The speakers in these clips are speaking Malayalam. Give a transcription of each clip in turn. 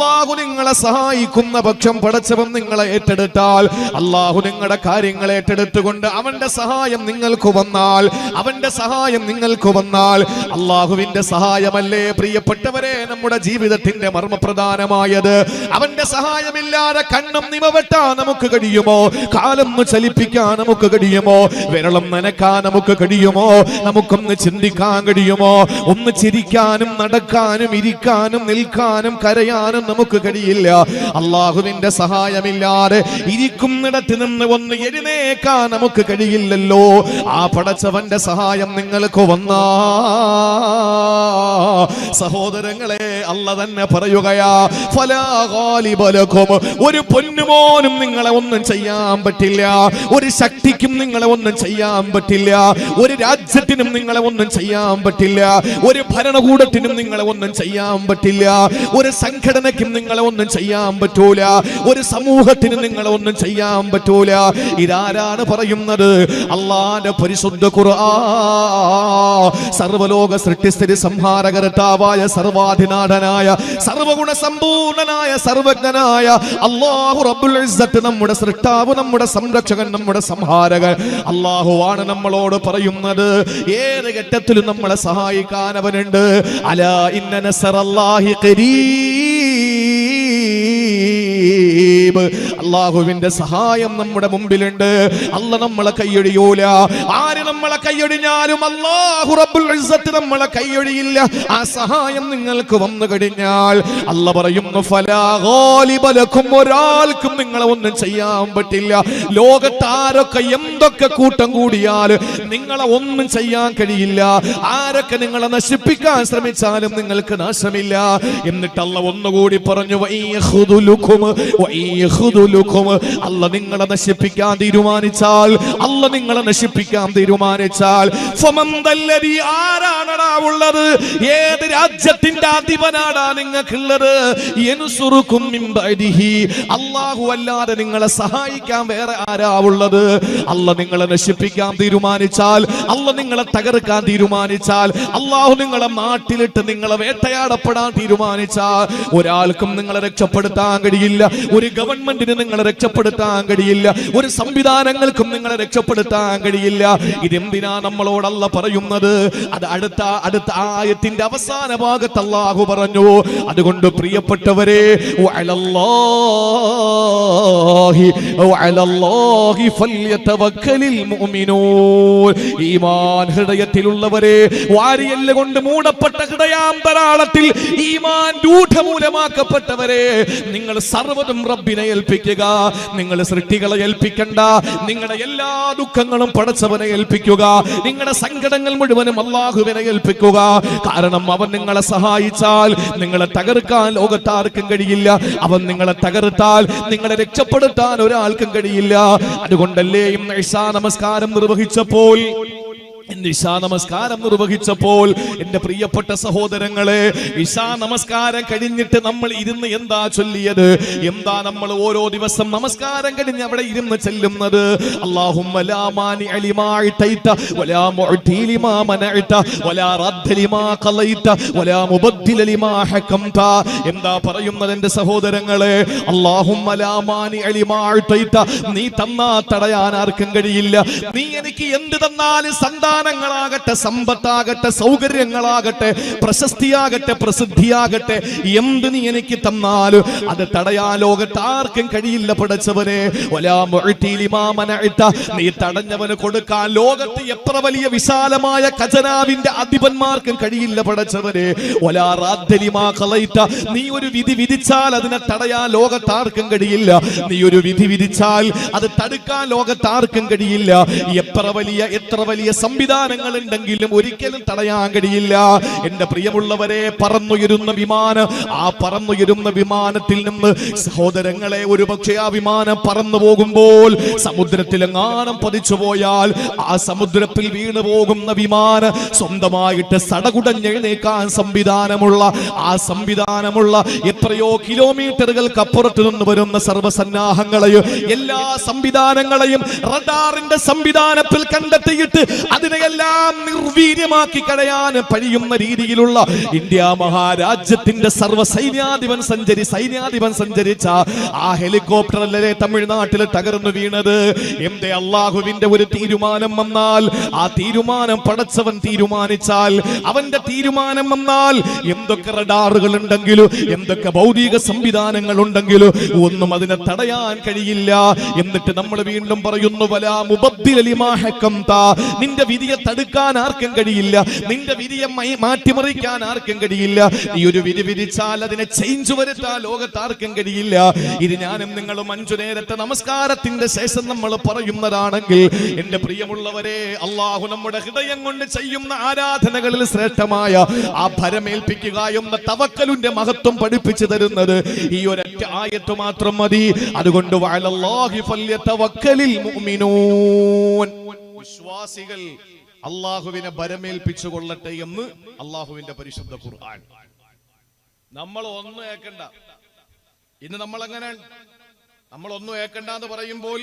അല്ലാഹു നിങ്ങളെ സഹായിക്കുന്ന പക്ഷം പടച്ചവൻ നിങ്ങളെ ഏറ്റെടുത്താൽ, അല്ലാഹു നിങ്ങളുടെ കാര്യങ്ങൾ ഏറ്റെടുത്തുകൊണ്ട് അവന്റെ സഹായം നിങ്ങൾക്ക് വന്നാൽ, അല്ലാഹുവിന്റെ സഹായമല്ലേ പ്രിയപ്പെട്ടവരെ നമ്മുടെ ജീവിതത്തിന്റെ മർമ്മപ്രധാനമായത്. അവന്റെ സഹായമില്ലാതെ കണ്ണും നിമവെട്ടാൻ നമുക്ക് കഴിയുമോ? കാലൊന്ന് ചലിപ്പിക്കാൻ നമുക്ക് കഴിയുമോ? വിരളം നനക്കാൻ നമുക്ക് കഴിയുമോ? നമുക്കൊന്ന് ചിന്തിക്കാൻ കഴിയുമോ? ഒന്ന് ചിരിക്കാനും നടക്കാനും ഇരിക്കാനും നിൽക്കാനും കരയാനും നമുക്ക് കഴിയില്ല. അല്ലാഹുവിന്റെ സഹായമില്ലാതെ ഇരിക്കുന്നിടത്ത് നിന്ന് ഒന്ന് എഴുന്നേക്കാൻ നമുക്ക് കഴിയില്ലല്ലോ. ആ പടച്ചവന്റെ സഹായം നിങ്ങൾക്ക് വന്നാ സഹോദരങ്ങളെ, അല്ലാഹു തന്നെ പറയുകയാ, ഫലാ ഗാലിബ ലക്കും, ഒരു പൊന്നുമോനും നിങ്ങളെ ഒന്നും ചെയ്യാൻ പറ്റില്ല, ഒരു ശക്തിക്കും നിങ്ങളെ ഒന്നും ചെയ്യാൻ പറ്റില്ല, ഒരു രാജ്യത്തിനും നിങ്ങളെ ഒന്നും ചെയ്യാൻ പറ്റില്ല, ഒരു ഭരണകൂടത്തിനും നിങ്ങളെ ഒന്നും ചെയ്യാൻ പറ്റില്ല, ഒരു സംഘടനയ്ക്കും നിങ്ങളെ ഒന്നും ചെയ്യാൻ പറ്റൂല, ഒരു സമൂഹത്തിനും നിങ്ങളെ ഒന്നും ചെയ്യാൻ പറ്റൂല. ഇതാരാണ് പറയുന്നത്? അല്ലാഹുവിന്റെ പരിശുദ്ധ ഖുർആൻ. സർവ്വലോക സൃഷ്ടിസ്ഥിതി സംഹാരകർത്താവായ സർവാധിനാഥനായ സർവഗുണ സമ്പൂർണനായ സർവജ്ഞനായ അല്ലാഹു റബ്ബുൽ ഇസ്സത്ത്, നമ്മുടെ സൃഷ്ടാവ്, നമ്മുടെ സംരക്ഷകൻ, നമ്മുടെ സംഹാരകൻ അല്ലാഹുവാണ് നമ്മളോട് പറയുന്നത്. ഏത് ഘട്ടത്തിലും നമ്മളെ സഹായിക്കാൻ അവനുണ്ട്. അലാ ഇന്ന നസ്റല്ലാഹി ഖരീബ്, അല്ലാഹുവിന്റെ സഹായം നമ്മുടെ മുമ്പിലുണ്ട്. അല്ലാഹു നമ്മളെ കൈയൊഴിയൂല. ആര് നമ്മളെ കൈയൊഴിഞ്ഞാലും അല്ലാഹു റബ്ബുൽ ഇസ്സത്ത് നമ്മളെ കൈയൊഴിയില്ല. ആ സഹായം നിങ്ങൾക്ക് വന്നു കഴിഞ്ഞാൽ അല്ലാഹു പറയുന്നു, ഫലാ ഗാലിബ ലക്കും, ഒരാൾക്കും നിങ്ങളെ ഒന്നും ചെയ്യാൻ പറ്റില്ല. ലോകത്ത് ആരൊക്കെ എന്തൊക്കെ കൂട്ടം കൂടിയാൽ നിങ്ങളെ ഒന്നും ചെയ്യാൻ കഴിയില്ല. ആരൊക്കെ നിങ്ങളെ നശിപ്പിക്കാൻ ശ്രമിച്ചാലും നിങ്ങൾക്ക് നാശമില്ല. എന്നിട്ട് അല്ലാഹു ഒന്നുകൂടി പറഞ്ഞു, അല്ലാഹു നിങ്ങളെ നശിപ്പിക്കാൻ തീരുമാനിച്ചാൽ, ആരാണടാ ഉള്ളത്? ഏത് രാജ്യത്തിന്റെ അധിപനാടാ നിങ്ങൾക്കുള്ളത്? അല്ലാഹു അല്ലാതെ നിങ്ങളെ സഹായിക്കാൻ വേറെ ആരാ ഉള്ളത്? അല്ലാഹു നിങ്ങളെ നശിപ്പിക്കാൻ തീരുമാനിച്ചാൽ, അല്ലാഹു നിങ്ങളെ തകർക്കാൻ തീരുമാനിച്ചാൽ, അല്ലാഹു നിങ്ങളെ നാട്ടിലിട്ട് നിങ്ങളെ വേട്ടയാടപ്പെടാൻ തീരുമാനിച്ചാൽ ഒരാൾക്കും നിങ്ങളെ രക്ഷപ്പെടുത്താൻ കഴിയില്ല. ഒരു ഗവൺമെന്റിന് നിങ്ങളെ രക്ഷപ്പെടുത്താൻ കഴിയില്ല. ഒരു സംവിധാനങ്ങൾക്കും നിങ്ങളെ രക്ഷപ്പെടുത്താൻ കഴിയില്ല. ഇതെന്തിനാ നമ്മളോട് അല്ലാഹു പറയുന്നത്? അത് അടുത്ത ആയത്തിന്റെ അവസാന ഭാഗത്ത് അല്ലാഹു പറഞ്ഞു. അതുകൊണ്ട് പ്രിയപ്പെട്ടവരെ, ഈമാൻ ഹൃദയത്തിലുള്ളവരെ, വാരിയെല്ല് കൊണ്ട് മൂടപ്പെട്ട ഹൃദയാന്തരാളത്തിൽ ഈമാൻ രൂഢമൂലമാക്കപ്പെട്ടവരെ, നിങ്ങൾ സർവ്വതും റബ്ബിനെ ഏൽപ്പിക്കുക. നിങ്ങൾ സൃഷ്ടികളെ ഏൽപ്പിക്കണ്ട. നിങ്ങളുടെ എല്ലാ ദുഃഖങ്ങളും പടച്ചവനെ ഏൽപ്പിക്കുക. നിങ്ങളുടെ സങ്കടങ്ങൾ മുഴുവനും അല്ലാഹുവിനെ ഏൽപ്പിക്കുക. കാരണം അവൻ നിങ്ങളെ സഹായിച്ചാൽ നിങ്ങളെ തകർക്കാൻ ലോകത്താർക്കും കഴിയില്ല. അവൻ നിങ്ങളെ തകർത്താൽ നിങ്ങളെ രക്ഷപ്പെടുത്താൻ ഒരാൾക്കും കഴിയില്ല. അതുകൊണ്ടല്ലേ ഇന്ന് ഇശാ നമസ്കാരം നിർവഹിച്ചപ്പോൾ എന്റെ പ്രിയപ്പെട്ട സഹോദരങ്ങളെ, ഇശാ നമസ്കാരം കഴിഞ്ഞിട്ട് നമ്മൾ ഇരുന്ന് എന്താ ചൊല്ലിയത്? എന്താ നമ്മൾ ഓരോ ദിവസം നമസ്കാരം കഴിഞ്ഞ് അവിടെ ഇരുന്ന് ചെല്ലുന്നത്? അല്ലാഹുമ്മ ലാ മാനിഅ ലിമാ അഅതൈത വലാ മുഅതി ലിമാ മനഅത വലാ റദ്ദ ലിമാ ഖളൈത വലാ മുബദ്ദില ലിമാ ഹകംത. എന്താ പറയുന്നത് എന്റെ സഹോദരങ്ങളെ? അല്ലാഹുമ്മ ലാ മാനിഅ ലിമാ അഅതൈത, നീ തന്നാ തടയാൻ ആർക്കും കഴിയില്ല. നീ എനിക്ക് എന്ത് തന്നാലും സന്താനങ്ങളാകട്ടെ, സമ്പത്താകട്ടെ, സൗകര്യങ്ങളാകട്ടെ, പ്രശസ്തിയാകട്ടെ, പ്രസിദ്ധിയാകട്ടെ, എന്ത് നീ എനിക്ക് തന്നാലും അത് തടയാൻ ലോകത്ത് ആർക്കും കഴിയില്ല പടച്ചവനെ. വലാ മുഅതി ലിമാ മനഅത, നീ തടഞ്ഞവന് കൊടുക്കാൻ ലോകത്ത് എത്ര വലിയ വിശാലമായ ഖജനാവിന്റെ അധിപന്മാർക്കും കഴിയില്ല പടച്ചവനെ. വലാ റദ്ദ ലിമാ ഖളൈത, നീ ഒരു വിധി വിധിച്ചാൽ അതിനെ തടയാൻ ലോകത്ത് ആർക്കും കഴിയില്ല. നീ ഒരു വിധി വിധിച്ചാൽ അത് തടുക്കാൻ ലോകത്ത് ആർക്കും കഴിയില്ല. എത്ര വലിയ സംവിധാനങ്ങൾ ഉണ്ടെങ്കിലും ഒരിക്കലും തടയാൻ കഴിയില്ല. എന്റെ പ്രിയമുള്ളവരെ, പറന്നുയരുന്ന വിമാനം, ആ പറന്നുയരുന്ന വിമാനത്തിൽ നിന്ന് സഹോദരങ്ങളെ, ഒരു പക്ഷേ ആ വിമാനം പറന്നു പോകുമ്പോൾ സമുദ്രത്തിലെങ്ങാനും പതിച്ചു പോയാൽ ആ സമുദ്രത്തിൽ വീണു പോകുന്ന വിമാനം സ്വന്തമായിട്ട് സടകുടഞ്ഞെഴുന്നേക്കാൻ സംവിധാനമുള്ള എത്രയോ കിലോമീറ്ററുകൾക്ക് അപ്പുറത്ത് നിന്ന് വരുന്ന സർവ്വസന്നാഹങ്ങളെയും എല്ലാ സംവിധാനങ്ങളെയും റഡാറിന്റെ സംവിധാനത്തിൽ കണ്ടെത്തിയിട്ട് അതിന് അതിനെയെല്ലാം നിർവീര്യമാക്കി കളയാൻ കഴിയുന്ന രീതിയിലുള്ള ഇന്ത്യ മഹാരാജ്യത്തിന്റെ സൈന്യാധിപൻ സഞ്ചരിച്ച ആ ഹെലികോപ്റ്റർ അല്ലേ തമിഴ്നാട്ടിൽ തകർന്നു വീണത്? എന്തേ? അള്ളാഹുവിന്റെ ഒരു തീരുമാനം വന്നാൽ, ആ തീരുമാനം പടച്ചവൻ തീരുമാനിച്ചാൽ, അവന്റെ തീരുമാനം വന്നാൽ എന്തൊക്കെ റഡാറുകൾ ഉണ്ടെങ്കിലും എന്തൊക്കെ ഭൗതിക സംവിധാനങ്ങൾ ഉണ്ടെങ്കിലും ഒന്നും അതിനെ തടയാൻ കഴിയില്ല. എന്നിട്ട് നമ്മൾ വീണ്ടും പറയുന്നു, വലാ മുബദ്ദില ലിമാ ഹക്കംത, നിന്റെ വിധിയെ തടുക്കാൻ ആർക്കും കഴിയില്ല, നിന്റെ വിധിയെ മാറ്റിമറിക്കാൻ ആർക്കും കഴിയില്ല. ഈ ഒരു വിധി വിധിച്ചാൽ അതിനെ ചേഞ്ച് വരുത്താൻ ലോകത്ത് ആർക്കും കഴിയില്ല. ഇത് ഞാനും നിങ്ങളും 5 നേരത്തെ നമസ്കാരത്തിന്റെ ശേഷം നമ്മൾ പറയുന്നതാണെങ്കിൽ എന്റെ പ്രിയമുള്ളവരെ, അള്ളാഹു നമ്മുടെ ഹൃദയം കൊണ്ട് ചെയ്യുന്ന ആരാധനകളിൽ ശ്രേഷ്ഠമായ ആ ഭരമേൽപ്പിക്കുക എന്ന തവക്കലിന്റെ മഹത്വം പഠിപ്പിച്ചു തരുന്നത് ഈ ഒരൊറ്റ ആയത്ത് മാത്രം മതി. അതുകൊണ്ട് വഅലല്ലാഹി ഫല്യതവക്കലിൽ മുഅ്മിനൂൻ, വിശ്വാസികൾ അള്ളാഹുവിനെ ഭരമേൽപ്പിച്ചു കൊള്ളട്ടെ എന്ന് അള്ളാഹുവിന്റെ പരിശുദ്ധ ഖുർആൻ. നമ്മൾ ഒന്നും ഏക്കണ്ട. ഇന്ന് നമ്മൾ ഒന്നും ഏക്കണ്ട എന്ന് പറയുമ്പോൾ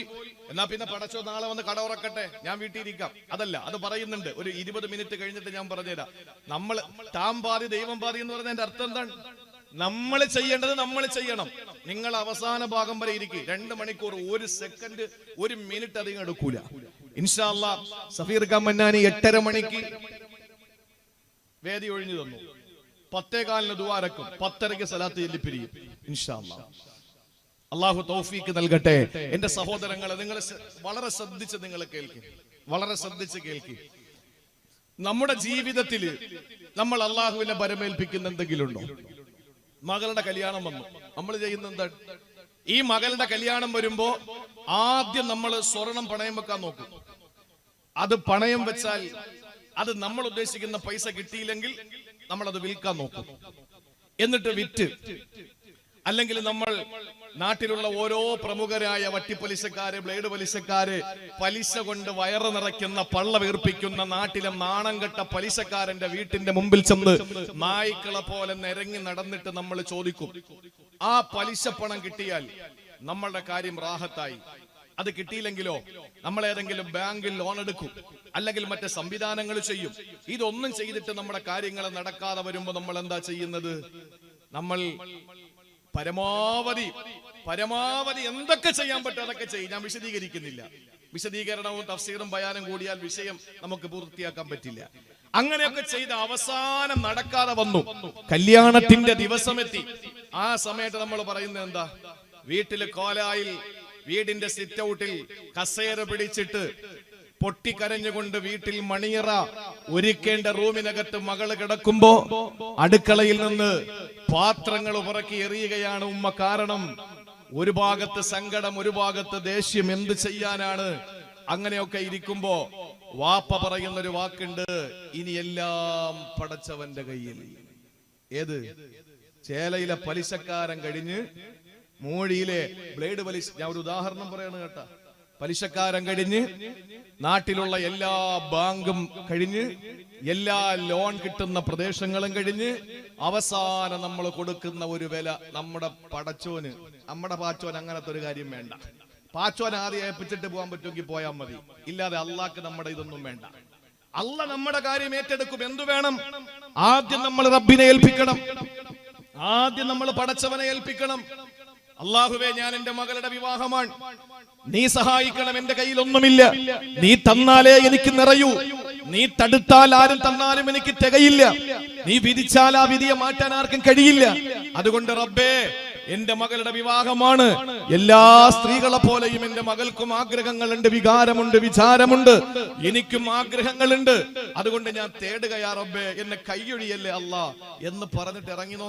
എന്നാ പിന്നെ പടച്ചോ നാളെ വന്ന് കട ഉറക്കട്ടെ, ഞാൻ വീട്ടിലിരിക്കാം, അതല്ല. അത് പറയുന്നുണ്ട്. ഒരു 20 മിനിറ്റ് കഴിഞ്ഞിട്ട് ഞാൻ പറഞ്ഞുതരാം. നമ്മൾ താൻ പാതി ദൈവം പാതി എന്ന് പറഞ്ഞതിന്റെ അർത്ഥം എന്താണ്? നമ്മൾ ചെയ്യേണ്ടത് നമ്മൾ ചെയ്യണം. നിങ്ങൾ അവസാന ഭാഗം വരെ ഇരിക്കും. 2 മണിക്കൂർ, 1 സെക്കൻഡ്, 1 മിനിറ്റ് അധികം എടുക്കൂല. ഇൻഷാ അല്ലാഹ് സഫീർ ഖാൻ മന്നാനി 8:30 മണിക്ക് വേദി ഒഴിഞ്ഞു തന്നു. 10:15 ദുആരക്കും, 10:30 സലാത്ത് ചൊല്ലി പിരിയും. ഇൻഷാ അല്ലാഹ് അള്ളാഹു തൗഫീക്ക് നൽകട്ടെ. എന്റെ സഹോദരങ്ങളെ, നിങ്ങൾ വളരെ ശ്രദ്ധിച്ച് നിങ്ങൾ കേൾക്കും, വളരെ ശ്രദ്ധിച്ച് കേൾക്കും. നമ്മുടെ ജീവിതത്തിൽ നമ്മൾ അള്ളാഹുവിനെ ഭരമേൽപ്പിക്കുന്ന എന്തെങ്കിലും ഉണ്ടോ? മകളുടെ കല്യാണം വന്നു, നമ്മൾ ചെയ്യുന്ന എന്താണ്? ഈ മകളുടെ കല്യാണം വരുമ്പോ ആദ്യം നമ്മൾ സ്വർണം പണയം വെക്കാൻ നോക്കും. അത് പണയം വെച്ചാൽ അത് നമ്മൾ ഉദ്ദേശിക്കുന്ന പൈസ കിട്ടിയില്ലെങ്കിൽ നമ്മൾ അത് വിൽക്കാൻ നോക്കും. എന്നിട്ട് വിറ്റ്, അല്ലെങ്കിൽ നമ്മൾ നാട്ടിലുള്ള ഓരോ പ്രമുഖരായ വട്ടിപ്പലിശക്കാര്, ബ്ലേഡ് പലിശക്കാര്, പലിശ കൊണ്ട് വയറ് നിറയ്ക്കുന്ന, പള്ള വീർപ്പിക്കുന്ന നാട്ടിലെ നാണം കെട്ട പലിശക്കാരന്റെ വീട്ടിന്റെ മുമ്പിൽ ചെന്ന് നായ്ക്കളെ പോലെ നിരങ്ങി നടന്നിട്ട് നമ്മൾ ചോദിക്കും, ആ പലിശ പണം കിട്ടിയാൽ നമ്മളുടെ കാര്യം റാഹത്തായി. അത് കിട്ടിയില്ലെങ്കിലോ നമ്മൾ ഏതെങ്കിലും ബാങ്കിൽ ലോൺ എടുക്കും, അല്ലെങ്കിൽ മറ്റു സംവിധാനങ്ങൾ ചെയ്യും. ഇതൊന്നും ചെയ്തിട്ട് നമ്മുടെ കാര്യങ്ങൾ നടക്കാതെ വരുമ്പോ നമ്മൾ എന്താ ചെയ്യുന്നത്? നമ്മൾ പരമാവധി എന്തൊക്കെ ചെയ്യാൻ പറ്റും അതൊക്കെ ചെയ്യും. ഞാൻ വിശദീകരിക്കുന്നില്ല. വിശദീകരണവും തഫ്സീറും ബയാനും കൂടിയാൽ വിഷയം നമുക്ക് പൂർത്തിയാക്കാൻ പറ്റില്ല. അങ്ങനെയൊക്കെ ചെയ്ത് അവസാനം നടക്കാതെ വന്നു, കല്യാണത്തിന്റെ ദിവസമെത്തി. ആ സമയത്ത് നമ്മൾ പറയുന്നത് എന്താ? വീട്ടില് കോലായിൽ, വീടിന്റെ സിറ്റ് ഔട്ടിൽ കസേര പിടിച്ചിട്ട് പൊട്ടിക്കരഞ്ഞുകൊണ്ട് വീട്ടിൽ മണിയറ ഒരുക്കേണ്ട റൂമിനകത്ത് മകള് കിടക്കുമ്പോ അടുക്കളയിൽ നിന്ന് പാത്രങ്ങൾ പുറക്കി എറിയുകയാണ് ഉമ്മ. കാരണം ഒരു ഭാഗത്ത് സങ്കടം, ഒരു ഭാഗത്ത് ദേഷ്യം. എന്ത് ചെയ്യാനാണ്? അങ്ങനെയൊക്കെ ഇരിക്കുമ്പോ വാപ്പ പറയുന്നൊരു വാക്കുണ്ട്, ഇനി എല്ലാം പടച്ചവന്റെ കയ്യിൽ. ഏത്? ചേലയിലെ പലിശക്കാരൻ കഴിഞ്ഞ് മൂഴിയിലെ ബ്ലേഡ് പലിശ. ഞാൻ ഒരു ഉദാഹരണം പറയാണ് കേട്ടാ. പലിശക്കാരൻ കഴിഞ്ഞ് നാട്ടിലുള്ള എല്ലാ ബാങ്കും കഴിഞ്ഞ് എല്ലാ ലോൺ കിട്ടുന്ന പ്രദേശങ്ങളും കഴിഞ്ഞ് അവസാനം നമ്മൾ കൊടുക്കുന്ന ഒരു വില നമ്മുടെ പടച്ചോന്, നമ്മുടെ പാച്ചോൻ അങ്ങനത്തെ ഒരു കാര്യം വേണ്ട. പാച്ചോൻ ആദ്യം ഏൽപ്പിച്ചിട്ട് പോകാൻ പറ്റുമെങ്കിൽ പോയാൽ മതി, ഇല്ലാതെ അള്ളാഹ്ക്ക് നമ്മുടെ ഇതൊന്നും വേണ്ട. അള്ളാഹ് നമ്മുടെ കാര്യം ഏറ്റെടുക്കും. എന്തു വേണം? ആദ്യം നമ്മൾ റബ്ബിനെ ഏൽപ്പിക്കണം, ആദ്യം നമ്മൾ പടച്ചവനെ ഏൽപ്പിക്കണം. അള്ളാഹുവേ, ഞാൻ എന്റെ മകളുടെ വിവാഹമാണ്, നീ സഹായിക്കണം, എന്റെ കയ്യിൽ ഒന്നുമില്ല, നീ തന്നാലേ എനിക്ക് നിറയൂ, നീ തടുത്താൽ ആരും തന്നാലും എനിക്ക് തികയില്ല, നീ വിധിച്ചാൽ ആ വിധിയെ മാറ്റാൻ ആർക്കും കഴിയില്ല. അതുകൊണ്ട് റബ്ബേ, എന്റെ മകളുടെ വിവാഹമാണ്. എല്ലാ സ്ത്രീകളെ പോലെയും എന്റെ മകൾക്കും ആഗ്രഹങ്ങളുണ്ട്, വികാരമുണ്ട്, വിചാരമുണ്ട്, എനിക്കും ആഗ്രഹങ്ങളുണ്ട്. അതുകൊണ്ട് ഞാൻ തേടുകയാ റബ്ബേ, എന്നെ കൈയൊഴിയല്ലേ അല്ലാ എന്ന് പറഞ്ഞിട്ട് ഇറങ്ങി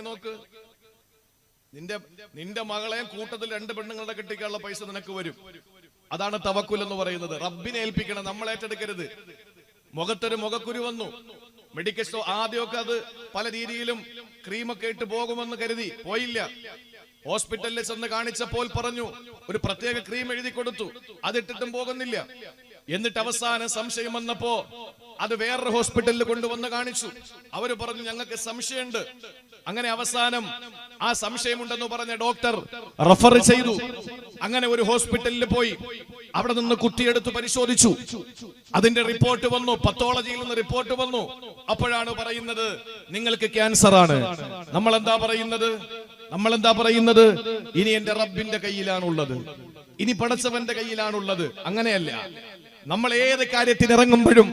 നോക്ക്. നിന്റെ മകളെ കൂട്ടത്തിൽ 2 പെണ്ണുങ്ങളുടെ കെട്ടിക്കാനുള്ള പൈസ നിനക്ക് വരും. അതാണ് തവക്കുൽ എന്ന് പറയുന്നത്. റബ്ബിനെ ഏൽപ്പിക്കണം, നമ്മൾ ഏറ്റെടുക്കരുത്. മുഖത്തൊരു മുഖക്കുരു വന്നു, മെഡിക്കൽ സ്റ്റോർ ആദ്യമൊക്കെ അത് പല രീതിയിലും ക്രീമൊക്കെ ഇട്ട് പോകുമെന്ന് കരുതി പോയില്ല. ഹോസ്പിറ്റലിൽ ചെന്ന് കാണിച്ചപ്പോൾ പറഞ്ഞു, ഒരു പ്രത്യേക ക്രീം എഴുതി കൊടുത്തു, അതിട്ടിട്ടും പോകുന്നില്ല. എന്നിട്ട് അവസാനം സംശയം വന്നപ്പോ അത് വേറൊരു ഹോസ്പിറ്റലിൽ കൊണ്ടുവന്ന് കാണിച്ചു. അവര് പറഞ്ഞു, ഞങ്ങൾക്ക് സംശയമുണ്ട്, അങ്ങനെ അവസാനം ആ സംശയമുണ്ടെന്ന് പറഞ്ഞ ഡോക്ടർ റഫർ ചെയ്തു. അങ്ങനെ ഒരു ഹോസ്പിറ്റലിൽ പോയി അവിടെ നിന്ന് കുത്തിയെടുത്ത് പരിശോധിച്ചു. അതിന്റെ റിപ്പോർട്ട് വന്നു, പത്തോളജിയിൽ നിന്ന് റിപ്പോർട്ട് വന്നു. അപ്പോഴാണ് പറയുന്നത് നിങ്ങൾക്ക് ക്യാൻസർ ആണ്. നമ്മൾ എന്താ പറയുന്നത്? ഇനി എന്റെ റബ്ബിന്റെ കയ്യിലാണുള്ളത്, ഇനി പടച്ചവന്റെ കയ്യിലാണുള്ളത്. അങ്ങനെയല്ല. നമ്മൾ ഏത് കാര്യത്തിന് ഇറങ്ങുമ്പോഴും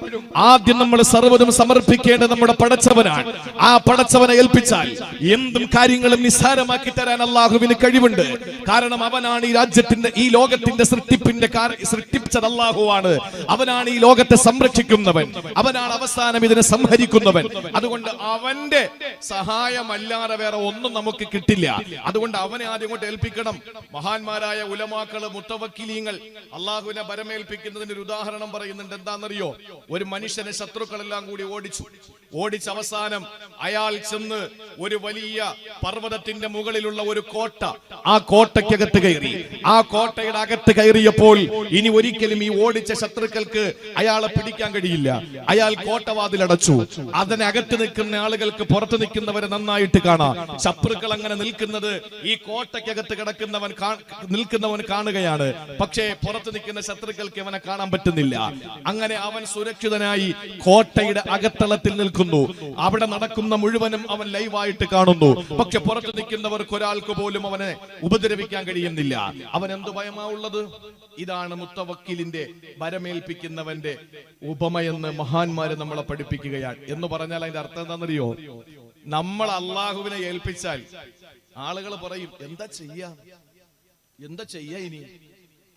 ആദ്യം നമ്മൾ സർവ്വതും സമർപ്പിക്കേണ്ടത് നമ്മുടെ പടച്ചവനാണ്. ആ പടച്ചവനെ ഏൽപ്പിച്ചാൽ എന്തും കാര്യങ്ങളും നിസ്സാരമാക്കി തരാൻ അള്ളാഹുവിന് കഴിവുണ്ട്. കാരണം അവനാണ് ഈ രാജ്യത്തിന്റെ, ഈ ലോകത്തിന്റെ സൃഷ്ടിച്ചത് അള്ളാഹുവാണ്. അവനാണ് ഈ ലോകത്തെ സംരക്ഷിക്കുന്നവൻ, അവനാണ് അവസാനം ഇതിനെ സംഹരിക്കുന്നവൻ. അതുകൊണ്ട് അവന്റെ സഹായമല്ലാതെ വേറെ ഒന്നും നമുക്ക് കിട്ടില്ല. അതുകൊണ്ട് അവനെ ആദ്യം കൊണ്ട് ഏൽപ്പിക്കണം. മഹാന്മാരായ ഉലമാക്കള്, മുത്തവക്കിലീങ്ങൾ അള്ളാഹുവിനെ ഭരമേൽപ്പിക്കുന്നതിന് ഒരു ഉദാഹരണം പറയുന്നുണ്ട്. എന്താണെന്നറിയോ? ഒരു മനുഷ്യനെ ശത്രുക്കളെല്ലാം കൂടി ഓടിച്ച് അവസാനം അയാൾ ചെന്ന് ഒരു വലിയ പർവ്വതത്തിന്റെ മുകളിലുള്ള ഒരു കോട്ട, ആ കോട്ടയ്ക്കകത്ത് കയറി. ആ കോട്ടയുടെ അകത്ത് കയറിയപ്പോൾ ഇനി ഒരിക്കലും ഈ ഓടിച്ച ശത്രുക്കൾക്ക് അയാളെ പിടിക്കാൻ കഴിയില്ല. അയാൾ കോട്ടവാതിലടച്ചു. അതിനകത്ത് നിൽക്കുന്ന ആളുകൾക്ക് പുറത്ത് നിൽക്കുന്നവരെ നന്നായിട്ട് കാണാം. ശത്രുക്കൾ അങ്ങനെ നിൽക്കുന്നത് ഈ കോട്ടയ്ക്കകത്ത് നിൽക്കുന്നവൻ കാണുകയാണ്. പക്ഷേ പുറത്ത് നിൽക്കുന്ന ശത്രുക്കൾക്ക് അവനെ കാണാൻ പറ്റുന്നില്ല. അങ്ങനെ അവൻ സുരക്ഷിതനായി കോട്ടയുടെ അകത്തളത്തിൽ നിൽക്കുന്നു. അവിടെ നടക്കുന്ന മുഴുവനും അവൻ ലൈവായിട്ട് കാണുന്നു. പക്ഷെ പുറത്തു നിൽക്കുന്നവർക്ക് ഒരാൾക്ക് പോലും അവനെ ഉപദ്രവിക്കാൻ കഴിയുന്നില്ല. അവൻ എന്ത് ഭയമാവുള്ളത്? ഇതാണ് മുത്തവക്കിലിന്റെ ഭരമേൽപ്പിക്കുന്നവന്റെ ഉപമയെന്ന് മഹാന്മാര് നമ്മളെ പഠിപ്പിക്കുകയാണ്. എന്ന് പറഞ്ഞാൽ അതിന്റെ അർത്ഥം എന്താണെന്നറിയോ? നമ്മൾ അള്ളാഹുവിനെ ഏൽപ്പിച്ചാൽ ആളുകൾ പറയും എന്താ ചെയ്യാ ഇനി?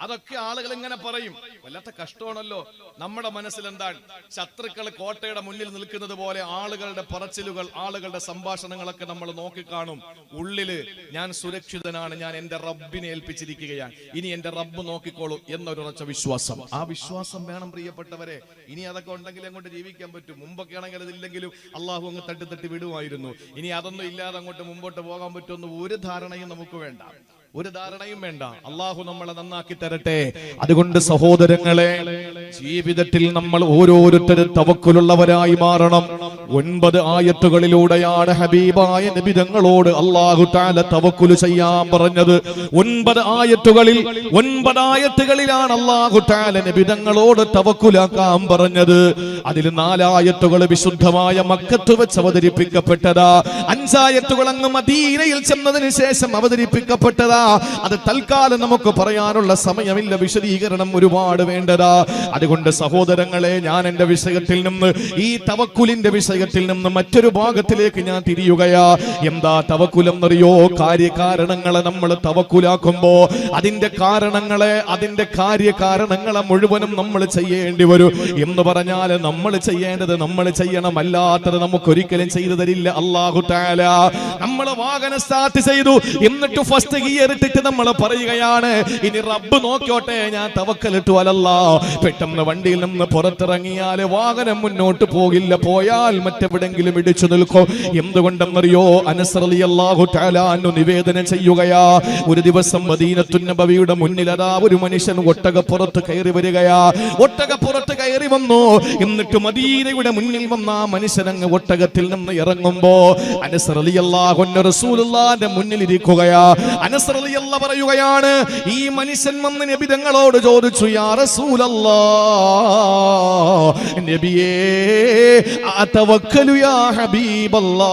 അതൊക്കെ ആളുകൾ ഇങ്ങനെ പറയും. വല്ലാത്ത കഷ്ടമാണല്ലോ. നമ്മുടെ മനസ്സിൽ എന്താണ്? ശത്രുക്കൾ കോട്ടയുടെ മുന്നിൽ നിൽക്കുന്നത് പോലെ ആളുകളുടെ പറച്ചിലുകൾ, ആളുകളുടെ സംഭാഷണങ്ങളൊക്കെ നമ്മൾ നോക്കിക്കാണും. ഉള്ളില് ഞാൻ സുരക്ഷിതനാണ്, ഞാൻ എന്റെ റബ്ബിനെ ഏൽപ്പിച്ചിരിക്കുകയാണ്, ഇനി എന്റെ റബ്ബ് നോക്കിക്കോളും എന്നൊരുറച്ച വിശ്വാസം. ആ വിശ്വാസം വേണം പ്രിയപ്പെട്ടവരെ. ഇനി അതൊക്കെ ഉണ്ടെങ്കിൽ അങ്ങോട്ട് ജീവിക്കാൻ പറ്റും. മുമ്പൊക്കെ ആണെങ്കിൽ അതില്ലെങ്കിലും അള്ളാഹു അങ്ങ് തട്ടി വിടുമായിരുന്നു. ഇനി അതൊന്നും ഇല്ലാതെ അങ്ങോട്ട് മുമ്പോട്ട് പോകാൻ പറ്റുമെന്ന് ഒരു ധാരണയും നമുക്ക് വേണ്ട. അള്ളാഹു നമ്മളെ നന്നാക്കി തരട്ടെ. അതുകൊണ്ട് സഹോദരങ്ങളെ, ജീവിതത്തിൽ നമ്മൾ ഓരോരുത്തരും തവക്കുലുള്ളവരായി മാറണം. 9 ആയത്തുകളിലൂടെയാണ് ഹബീബായ നബി തങ്ങളോട് അല്ലാഹു തആല തവക്കുൽ ചെയ്യാൻ പറഞ്ഞത്. 9 ആയത്തുകളിലാണ് അല്ലാഹു തആല നബി തങ്ങളോട് തവക്കുലാക്കാൻ പറഞ്ഞത്. അതിൽ 4 ആയത്തുകൾ വിശുദ്ധമായ മക്കത്ത് വെച്ച് അവതരിപ്പിക്കപ്പെട്ടതാ. 5 ആയത്തുകൾ അങ്ങ് മദീനയിൽ ചെന്നതിന് ശേഷം അവതരിപ്പിക്കപ്പെട്ടതാ. അത് തൽക്കാലം നമുക്ക് പറയാനുള്ള സമയമില്ല, വിശദീകരണം ഒരുപാട് വേണ്ടതാ. അതുകൊണ്ട് സഹോദരങ്ങളെ, ഞാൻ എന്റെ വിഷയത്തിൽ നിന്ന്, ഈ തവക്കുലിന്റെ വിഷയത്തിൽ നിന്ന് മറ്റൊരു ഭാഗത്തിലേക്ക് ഞാൻ തിരിയുകയാ. എന്താ തവക്കുലെന്നറിയോ? കാര്യകാരണങ്ങളെ നമ്മൾ തവക്കുലാക്കുമ്പോ അതിന്റെ കാര്യകാരണങ്ങളെ മുഴുവനും നമ്മൾ ചെയ്യേണ്ടി വരും. എന്ന് പറഞ്ഞാൽ നമ്മൾ ചെയ്യേണ്ടത് നമ്മൾ ചെയ്യണം, അല്ലാത്തത് നമുക്കൊരിക്കലും ചെയ്തു തരില്ല അല്ലാഹു തആല. നമ്മൾ വാഹനം സ്റ്റാർട്ട് ചെയ്തു, എന്നിട്ട് ഫസ്റ്റ് ഗിയർ ഇട്ടിട്ട് നമ്മൾ പറയുകയാണ് ഇനി റബ്ബ് നോക്കിയോട്ടെ, ഞാൻ തവക്കലിട്ടു അലല്ലാ. പെട്ടെന്ന് വണ്ടിയിൽ നിന്ന് പുറത്തിറങ്ങിയാൽ വാഹനം മുന്നോട്ട് പോകില്ല, പോയാൽ മറ്റെവിടെങ്കിലും ഇടിച്ചു നിൽക്കും. എന്തുകൊണ്ടെന്നറിയോ? അനസ് റളിയല്ലാഹു തആല അൻഹു നിവേദനം ചെയ്യുകയാ, ഒരു ദിവസം മദീനത്തുൻ നബവിയുടെ മുന്നിൽ അതാ ഒരു മനുഷ്യൻ ഒട്ടകപ്പുറത്ത് കയറി വരികയാ. ഒട്ടകപ്പുറത്ത് കയറി വന്നു. എന്നിട്ട് മദീനയുടെ മുന്നിൽ വന്ന ആ മനുഷ്യൻ അങ്ങ് ഒട്ടകത്തിൽ നിന്ന് ഇറങ്ങുമ്പോ അനസ് റളിയല്ലാഹു അൻഹു റസൂലുള്ളാഹിന്റെ മുന്നിൽ ഇരിക്കുകയാ. അനസ് റളിയല്ലാഹു പറയുകയാണ്, ഈ മനുഷ്യൻ വന്ന് നബി തങ്ങളോട് ചോദിച്ചു, യാ റസൂലല്ലാഹ്, നബിയേ അതവക്കലു യാ ഹബീബല്ലാഹ്,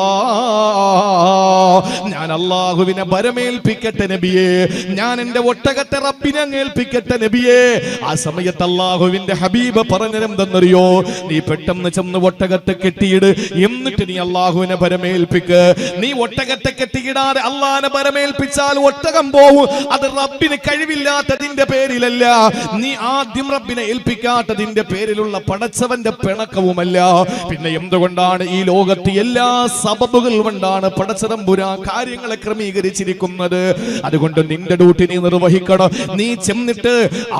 ഞാൻ അല്ലാഹുവിനെ ഭരമേൽപ്പിക്കട്ടെ നബിയേ, ഞാൻ എന്റെ ഒട്ടകത്തെ റബ്ബിനെ ഏൽപ്പിക്കട്ടെ നബിയേ. ആ സമയത്ത് അല്ലാഹുവിന്റെ ഹബീബ് പറഞ്ഞതെന്തെന്നറിയോ? നീ പെട്ടെന്ന് ചെന്ന് ഒട്ടകത്തെ കെട്ടിയിട്, എന്നിട്ട് നീ അല്ലാഹുവിനെ ഭരമേൽപ്പിക്ക്. നീ ഒട്ടകത്തെ കെട്ടിയിടാതെ അല്ലാഹുവിനെ ഭരമേൽപ്പിച്ചാൽ ഒട്ടകം പോവും. അത് റബ്ബിന് കഴിവില്ലാത്തതിന്റെ പേരിലല്ല, നീ ആദ്യം റബ്ബിനെ ഏൽപ്പിക്കാത്തതിന്റെ പേരിലുള്ള പടച്ചവന്റെ പിണക്കവുമല്ല. പിന്നെ എന്തുകൊണ്ടാണ് ഈ ലോകത്ത് എല്ലാ സബബുകൾ കൊണ്ടാണ് പടച്ചതമ്പുരാൻ കാര്യങ്ങളെ ക്രമീകരിച്ചിരിക്കുന്നത്. അതുകൊണ്ട് നിന്റെ ഡ്യൂട്ടി നീ നിർവഹിക്കണം. നീ ചെന്നിട്ട്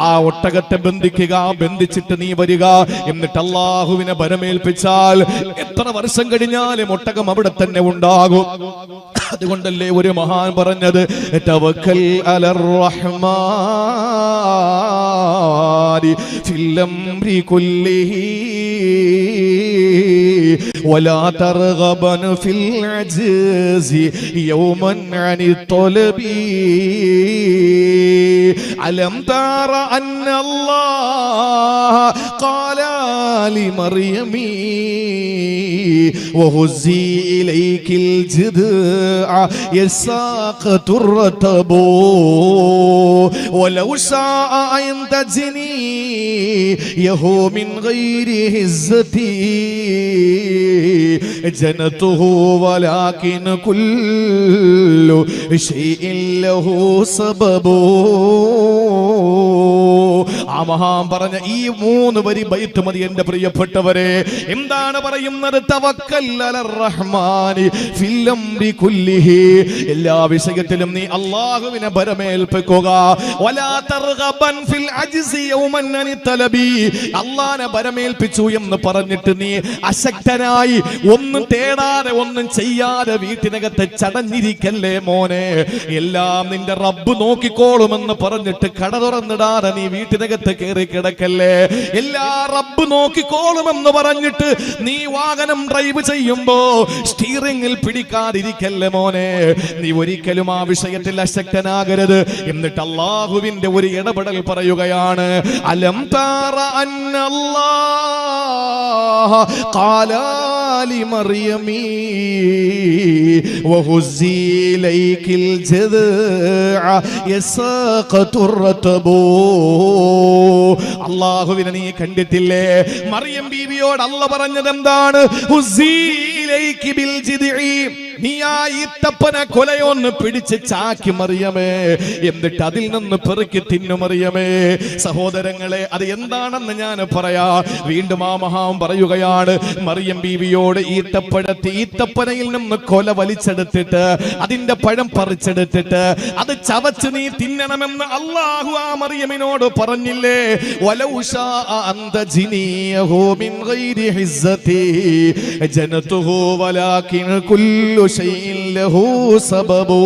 ആ ഒട്ടകത്തെ ബന്ധിച്ചിട്ട് നീ വരിക. എന്നിട്ട് അല്ലാഹുവിനെ ഭരമേൽപ്പിച്ചാൽ എത്ര വർഷം കഴിഞ്ഞാലും ഒട്ടകം അവിടെ തന്നെ ഉണ്ടാകും. അതുകൊണ്ടല്ലേ ഒരു മഹാൻ പറഞ്ഞത്, തവക്കൽ അലർ റഹ്മാനി ഫിൽ അംരി കുല്ലിഹി ولا ترغبن في العجز يوما عن الطلب ألم تر أن الله قال لمريم وهزي إليك الجذع يساقط الرطب ولو شاء أن تجنيه من غير هزتي جنته ولكن كل شيء له سبب. ആ മഹാൻ പറഞ്ഞ ഈ 3 വരി ബൈത്ത് മതി എന്റെ പ്രിയപ്പെട്ടവരെ. എന്താണ് പറയുന്നത്? തവക്കൽ അലർ റഹ്മാനി ഫിൽ അംരി കുല്ലിഹി, എല്ലാ വിഷയത്തിലും നീ അല്ലാഹുവിനെ ഭരമേൽപ്പിക്കുക. വലാ തർഗബൻ ഫിൽ അജ്സി യൗമൻ അനി തലബി, അല്ലാഹനെ ഭരമേൽപ്പിച്ചു എന്ന് പറഞ്ഞിട്ട് നീ അശക്തനായി ഒന്നും തേടാതെ ഒന്നും ചെയ്യാതെ വീട്ടിനകത്ത് ചടഞ്ഞിരിക്കല്ലേ മോനെ. എല്ലാം നിന്റെ റബ്ബ് നോക്കിക്കോളുമെന്ന് പറഞ്ഞിട്ട് കട തുറന്നിടാതെ നീ വീട്ടിനകത്ത് കയറി കിടക്കല്ലേ. എല്ലാ റബ്ബ് നോക്കിക്കോളുമെന്ന് പറഞ്ഞിട്ട് നീ വാഹനം ഡ്രൈവ് ചെയ്യുമ്പോ സ്റ്റീറിംഗിൽ പിടിക്കാതിരിക്കല്ലേ മോനെ. നീ ഒരിക്കലും ആ വിഷയത്തിൽ അശക്തനാകരുത്. എന്നിട്ട് അല്ലാഹുവിന്റെ ഒരു ഇടപെടൽ പറയുകയാണ്. അലം തറ അന്നല്ലാഹ ഖാല ലിമർയമി വഹുസി ഇലൈകിൽ ജദ്അ യസാഖതുർ റതബു. അല്ലാഹുവിനെ നീ കണ്ടിട്ടില്ലേ? മറിയം ബീവിയോട് അല്ലാഹ് പറഞ്ഞത് എന്താണ്? ഹുസി ഇലൈകി ബിൽ ജിദ്ഇ, നീ ആ ഈത്തപ്പന കൊലയൊന്ന് പിടിച്ച് ചാക്കി മറിയമേ, എന്നിട്ട് അതിൽ നിന്ന് പെറുക്കി തിന്നു മറിയമേ. സഹോദരങ്ങളെ, അത് എന്താണെന്ന് ഞാൻ പറയാ. വീണ്ടും ആ മഹാൻ പറയുകയാണ് മറിയം ബീവിയോട്, ഈത്തപ്പനയിൽ നിന്ന് കൊല വലിച്ചെടുത്തിട്ട് അതിന്റെ പഴം പറിച്ചെടുത്തിട്ട് അത് ചവച്ച് നീ തിന്നണമെന്ന് അല്ലാഹു ആ മറിയമിനോട് പറഞ്ഞില്ലേ? വലൗ ശാ അന്ത ജിനിയഹു മിൻ ഗൈരി ഹിസ്സതി ജനതുഹു വലാകിൻ കുല്ലു ശൈഇൻ ലഹു സബബു.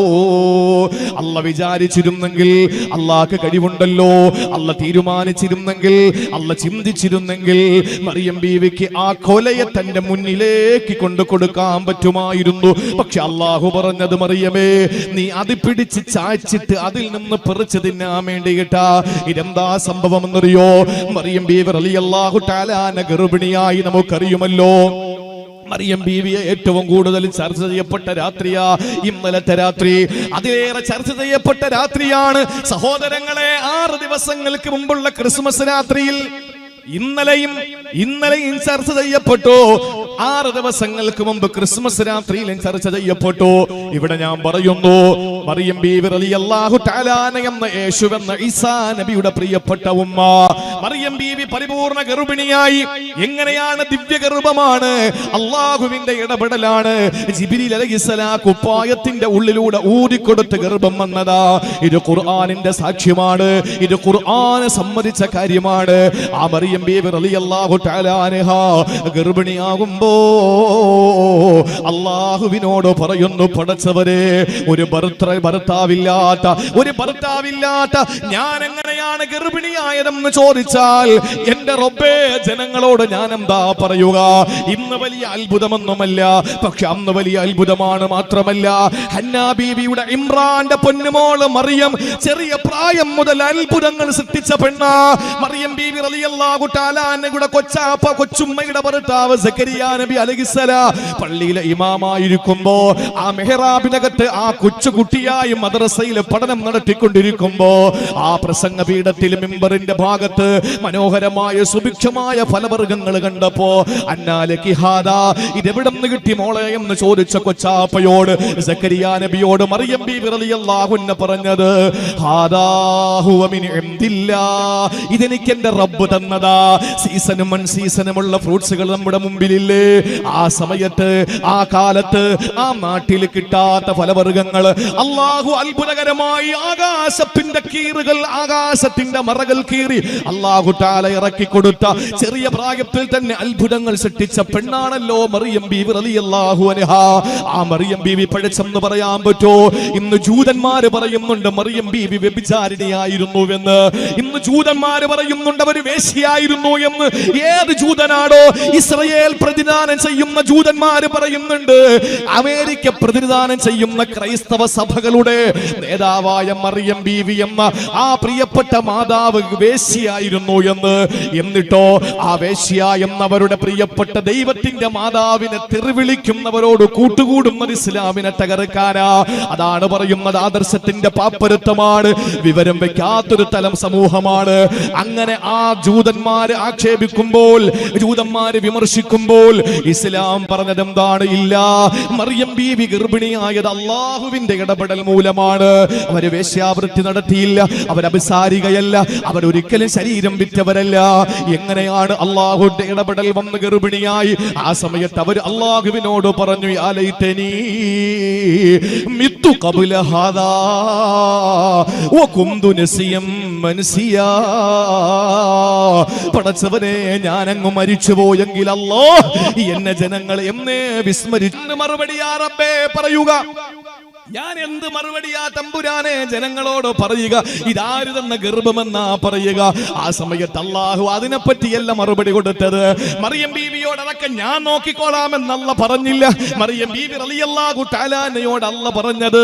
അല്ലാഹ് വിചാരിച്ചിരുന്നെങ്കിൽ, അല്ലാഹ്ക്ക് കഴിവുണ്ടല്ലോ, അല്ലാഹ് തീരുമാനിച്ചിരുന്നെങ്കിൽ, അല്ലാഹ് ചിന്തിച്ചിരുന്നെങ്കിൽ മറിയം ബീവിക്ക് ആ കൊലയെ തന്റെ മുന്നിലേക്ക് കൊണ്ടു കൊടുക്കാൻ പറ്റുമായിരുന്നു. പക്ഷെ അല്ലാഹു പറഞ്ഞത്, മറിയമേ നീ അത് പിടിച്ച് ചായ്ച്ചിട്ട് അതിൽ നിന്ന് പറിച്ചു തിന്നാൻ വേണ്ടിയിട്ടാ. ഇതെന്താ സംഭവം എന്നറിയോ? മറിയം ബീവി റളിയല്ലാഹു തആല അൻഹ ഗർഭിണിയായി നമുക്കറിയുമല്ലോ. മറിയം ബീവിയെ ഏറ്റവും കൂടുതൽ ചർച്ച ചെയ്യപ്പെട്ട രാത്രിയാ ഇന്നലത്തെ രാത്രി. അതിലേറെ ചർച്ച ചെയ്യപ്പെട്ട രാത്രിയാണ് സഹോദരങ്ങളെ 6 ദിവസങ്ങൾക്ക് മുമ്പുള്ള ക്രിസ്മസ് രാത്രിയിൽ. ഇന്നലെയും ചർച്ച ചെയ്യപ്പെട്ടു. 6 ദിവസങ്ങൾക്ക് മുമ്പ് ക്രിസ്മസ് രാത്രിയിലും ചർച്ച ചെയ്യപ്പെട്ടു. ഇവിടെ ഞാൻ പറയുന്നു, മറിയം ബീവി റളിയല്ലാഹു തആല അൻഹ എന്ന യേശുവെന്ന ഈസാ നബിയുടെ പ്രിയപ്പെട്ട ഉമ്മ മറിയം ബീവി പരിപൂർണ്ണ ഗർഭിണിയായി. എങ്ങനെയാണ്? ദിവ്യഗർഭമാണ്, അല്ലാഹുവിന്റെ ഇടപെടലാണ്. ജിബ്രീൽ അലൈഹിസ്സലാം കുപ്പായത്തിന്റെ ഉള്ളിലൂടെ ഊതിക്കൊടുത്ത് ഗർഭം വന്നതാ. ഇത് ഖുർആനിന്റെ സാക്ഷ്യമാണ്, ഇത് ഖുർആൻ സമ്മതിച്ച കാര്യമാണ്. ആ മറിയം ബീവി റളിയല്ലാഹു തആല അൻഹ ഗർഭിണിയാകുമ്പോ അല്ലാഹുവിനോട് പറയുന്നു, പടച്ചവരെ, ഒരു ഭർത്താവില്ലാത്ത ഞാൻ എങ്ങനെയാണ് ഗർഭിണിയായതെന്ന് ചോദിച്ചാൽ എന്റെ റബ്ബേ, ജനങ്ങളോട് ഞാൻ എന്താ പറയുക? ഇന്ന് വലിയ അത്ഭുതമൊന്നുമല്ല, പക്ഷെ അന്ന് വലിയ അത്ഭുതമാണ്. മാത്രമല്ല, ഹന്നാ ബീവിയുടെ ഇമ്രാന്റെ പൊന്നുമോള് മറിയം ചെറിയ പ്രായം മുതൽ അത്ഭുതങ്ങൾ സൃഷ്ടിച്ച പെണ്ണാ. മറിയം ബീവി റളിയല്ലാഹു തആല അൻഹയുടെ കൊച്ചുമ്മയുടെ ഭർത്താവ് സക്കരിയ നബി അലൈഹിസ്സലാം പള്ളിയിലെ ഇമാമായിരിക്കുമ്പോ ആ മെഹ്റാബിനകത്ത് ആ കൊച്ചുകുട്ടിയായി മദ്രസയിൽ പഠനം നടത്തിക്കൊണ്ടിരിക്കുമ്പോ ആ പ്രസംഗ പീഠത്തിൽ മിമ്പറിന്റെ ഭാഗത്ത് മനോഹരമായ സുഭിക്ഷമായ ഫലവർഗ്ഗങ്ങൾ കണ്ടപ്പോ, അന്നാലകി ഹാദാ, ഇതെവിടെ നിന്ന് കിട്ടി മോളെ എന്ന് ചോദിച്ച കൊച്ചാപ്പയോട് സക്കരിയ നബിയോട് മറിയം ബീവി റളിയല്ലാഹു അൻഹ പറഞ്ഞത്, ഹാദാ ഹുവ മിൻ ഇൻദില്ലാഹ്, ഇതെനിക്ക് എന്റെ റബ്ബ് തന്നതാ. സീസണും അൺസീസണുമുള്ള ഫ്രൂട്ട്സുകൾ നമ്മുടെ മുമ്പിലില്ലേ? ആ സമയത്ത്, ആ കാലത്ത്, ആ നാട്ടിൽ കിട്ടാത്ത ഫലവർഗ്ഗങ്ങൾ അല്ലാഹു അത്ഭുതകരമായി ആകാശത്തിന്റെ കീറുകൾ, ആകാശത്തിന്റെ മറകൾ കീറി അല്ലാഹു തആല ഇറക്കി കൊടുത്ത ചെറിയ പ്രായത്തിൽ തന്നെ അത്ഭുതങ്ങൾ സൃഷ്ടിച്ച പെണ്ണാണല്ലോ മറിയം ബീവി റളിയല്ലാഹു അൻഹാ. ആ മറിയം ബീവി പഴച്ചെന്ന് പറയാൻ പറ്റോ? ഇന്ന് ജൂതന്മാര് പറയുന്നുണ്ട് മറിയം ബീവി വ്യഭിചാരിണിയായിരുന്നുവെന്ന്. ഇന്ന് ജൂതന്മാര് പറയുന്നുണ്ട് അവർ വേശ്യയായിരുന്നു എന്ന്. ഏത് ജൂതനാണോ? ഇസ്രായേൽ പ്രതിദാനം ചെയ്യുന്ന ജൂതന്മാര് പറയുന്നുണ്ട്. അമേരിക്ക പ്രതിദാനം ചെയ്യുന്ന ക്രൈസ്തവ സഭകളുടെ നേതാവായ മറിയം ബീവി എന്ന ആ പ്രിയപ്പെട്ട മാതാവ് വേശ്യയായിരുന്നു എന്ന്. എന്നിട്ടോ ആ വേശ്യ എന്നവരുടെ പ്രിയപ്പെട്ട ദൈവത്തിന്റെ മാതാവിനെ തെറിവിളിക്കുന്നവരോട് കൂട്ടുകൂടുന്നത് ഇസ്ലാമിനെ തകർക്കാനാ. അതാണ് പറയുന്നത് ആദർശത്തിന്റെ പാപ്പരത്വമാണ്, വിവരം വെക്കാത്തൊരു തലം സമൂഹമാണ്. അങ്ങനെ ആ ജൂതന്മാര് ആക്ഷേപിക്കുമ്പോൾ, ജൂതന്മാര് വിമർശിക്കുമ്പോൾ ഇസ്ലാം പറഞ്ഞത് എന്താണ്? ഇല്ല, മറിയം ബീവി ഗർഭിണിയായത് അള്ളാഹുവിന്റെ ഇടപെടൽ മൂലമാണ്. അവര് വേശ്യാവൃത്തി നടത്തിയില്ല, അവരഭിസാരികയല്ല, അവരൊരിക്കലും ശരീരം വിറ്റവരല്ല. എങ്ങനെയാണ് അള്ളാഹുവിന്റെ ഇടപെടൽ വന്ന് ഗർഭിണിയായി? ആ സമയത്ത് അവർ അള്ളാഹുവിനോട് പറഞ്ഞു, യാ ലൈതനീ മിത്തു ഖബ്ല ഹാദാ വകുന്തു നസിയം മൻസിയാ. പടച്ചവനെ, ഞാനങ്ങ് മരിച്ചു പോയെങ്കിൽ അല്ലാഹ് എന്നെ ജനങ്ങൾ എന്നേ വിസ്മരിച്ചു. മറുപടിയാ റബ്ബേ പറയുക, ഞാൻ എന്ത് മറുപടിയാ തമ്പുരാനെ ജനങ്ങളോട് പറയുക? ഇതാര് തന്ന ഗർഭമെന്നാ പറയുക? ആ സമയത്ത് അല്ലാഹു അതിനെപ്പറ്റിയല്ല മറുപടി കൊടുത്തത്. മറിയം ബീവിയോട് അതൊക്കെ ഞാൻ നോക്കിക്കോളാമെന്നല്ല പറഞ്ഞില്ല. മറിയം ബീവി റളിയല്ലാഹു തആലയോട് അല്ല പറഞ്ഞത്,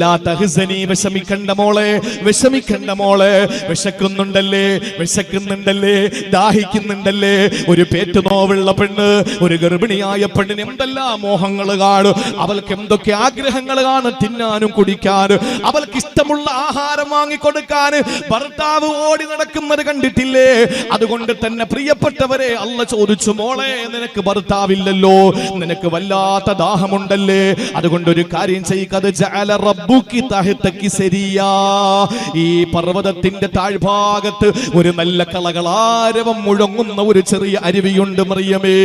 ലാ തഹ്സനി, വിഷമിക്കണ്ട മോളെ, വിഷമിക്കണ്ട മോളെ. വിശക്കുന്നുണ്ടല്ലേ, വിശക്കുന്നുണ്ടല്ലേ, ദാഹിക്കുന്നുണ്ടല്ലേ? ഒരു പേറ്റുനോവുള്ള പെണ്ണ്, ഒരു ഗർഭിണിയായ പെണ്ണിന് എന്തെല്ലാം മോഹങ്ങൾ കാണും, അവൾക്ക് എന്തൊക്കെ ആഗ്രഹങ്ങൾ കാണും, തിന്നാനും കുടിക്കാനും, അവൾക്ക് ഇഷ്ടമുള്ള ആഹാരം വാങ്ങിക്കൊടുക്കാൻ ഭർത്താവ് ഓടി നടക്കുന്നത് കണ്ടിട്ടില്ലേ? അതുകൊണ്ട് തന്നെ പ്രിയപ്പെട്ടവരെ, അല്ല ചോദിച്ചു, മോളെ നിനക്ക് ഭർത്താവില്ലല്ലോ, നിനക്ക് വല്ലാത്ത ദാഹമുണ്ടല്ലേ? അതുകൊണ്ട് ഒരു കാര്യം ചെയ്യുക, ഈ പർവ്വതത്തിന്റെ താഴ്ഭാഗത്ത് ഒരു നല്ല കളകളാരവം മുഴങ്ങുന്ന ഒരു ചെറിയ അരുവിയുണ്ട് മറിയമേ,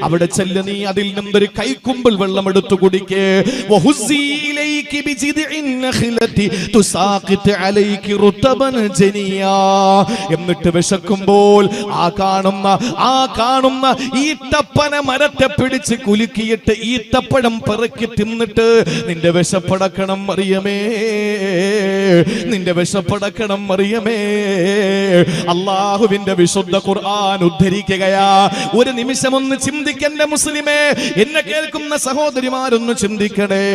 അവിടെ ചെല്ല്, നീ അതിൽ നിന്നൊരു കൈക്കുമ്പിൾ വെള്ളം എടുത്തു കുടിക്കേ. എന്നിട്ട് വിശക്കുമ്പോൾ ആ കാണുന്ന ഈത്തപ്പന മരത്തെ പിടിച്ച് കുലുക്കിയിട്ട് ഈത്തപ്പഴം പെറുക്കി തിന്നിട്ട് നിന്റെ വിശപ്പടക്കണം മറിയമേ, നിന്റെ വിശപ്പടക്കണം മറിയമേ. അല്ലാഹുവിന്റെ വിശുദ്ധ ഖുർആൻ ഉദ്ധരിക്കുകയാ. ഒരു നിമിഷം ഒന്ന് ചിന്തിക്കണ്ടേ മുസ്ലിമേ, എന്നെ കേൾക്കുന്ന സഹോദരിമാരൊന്ന് ചിന്തിക്കണേ.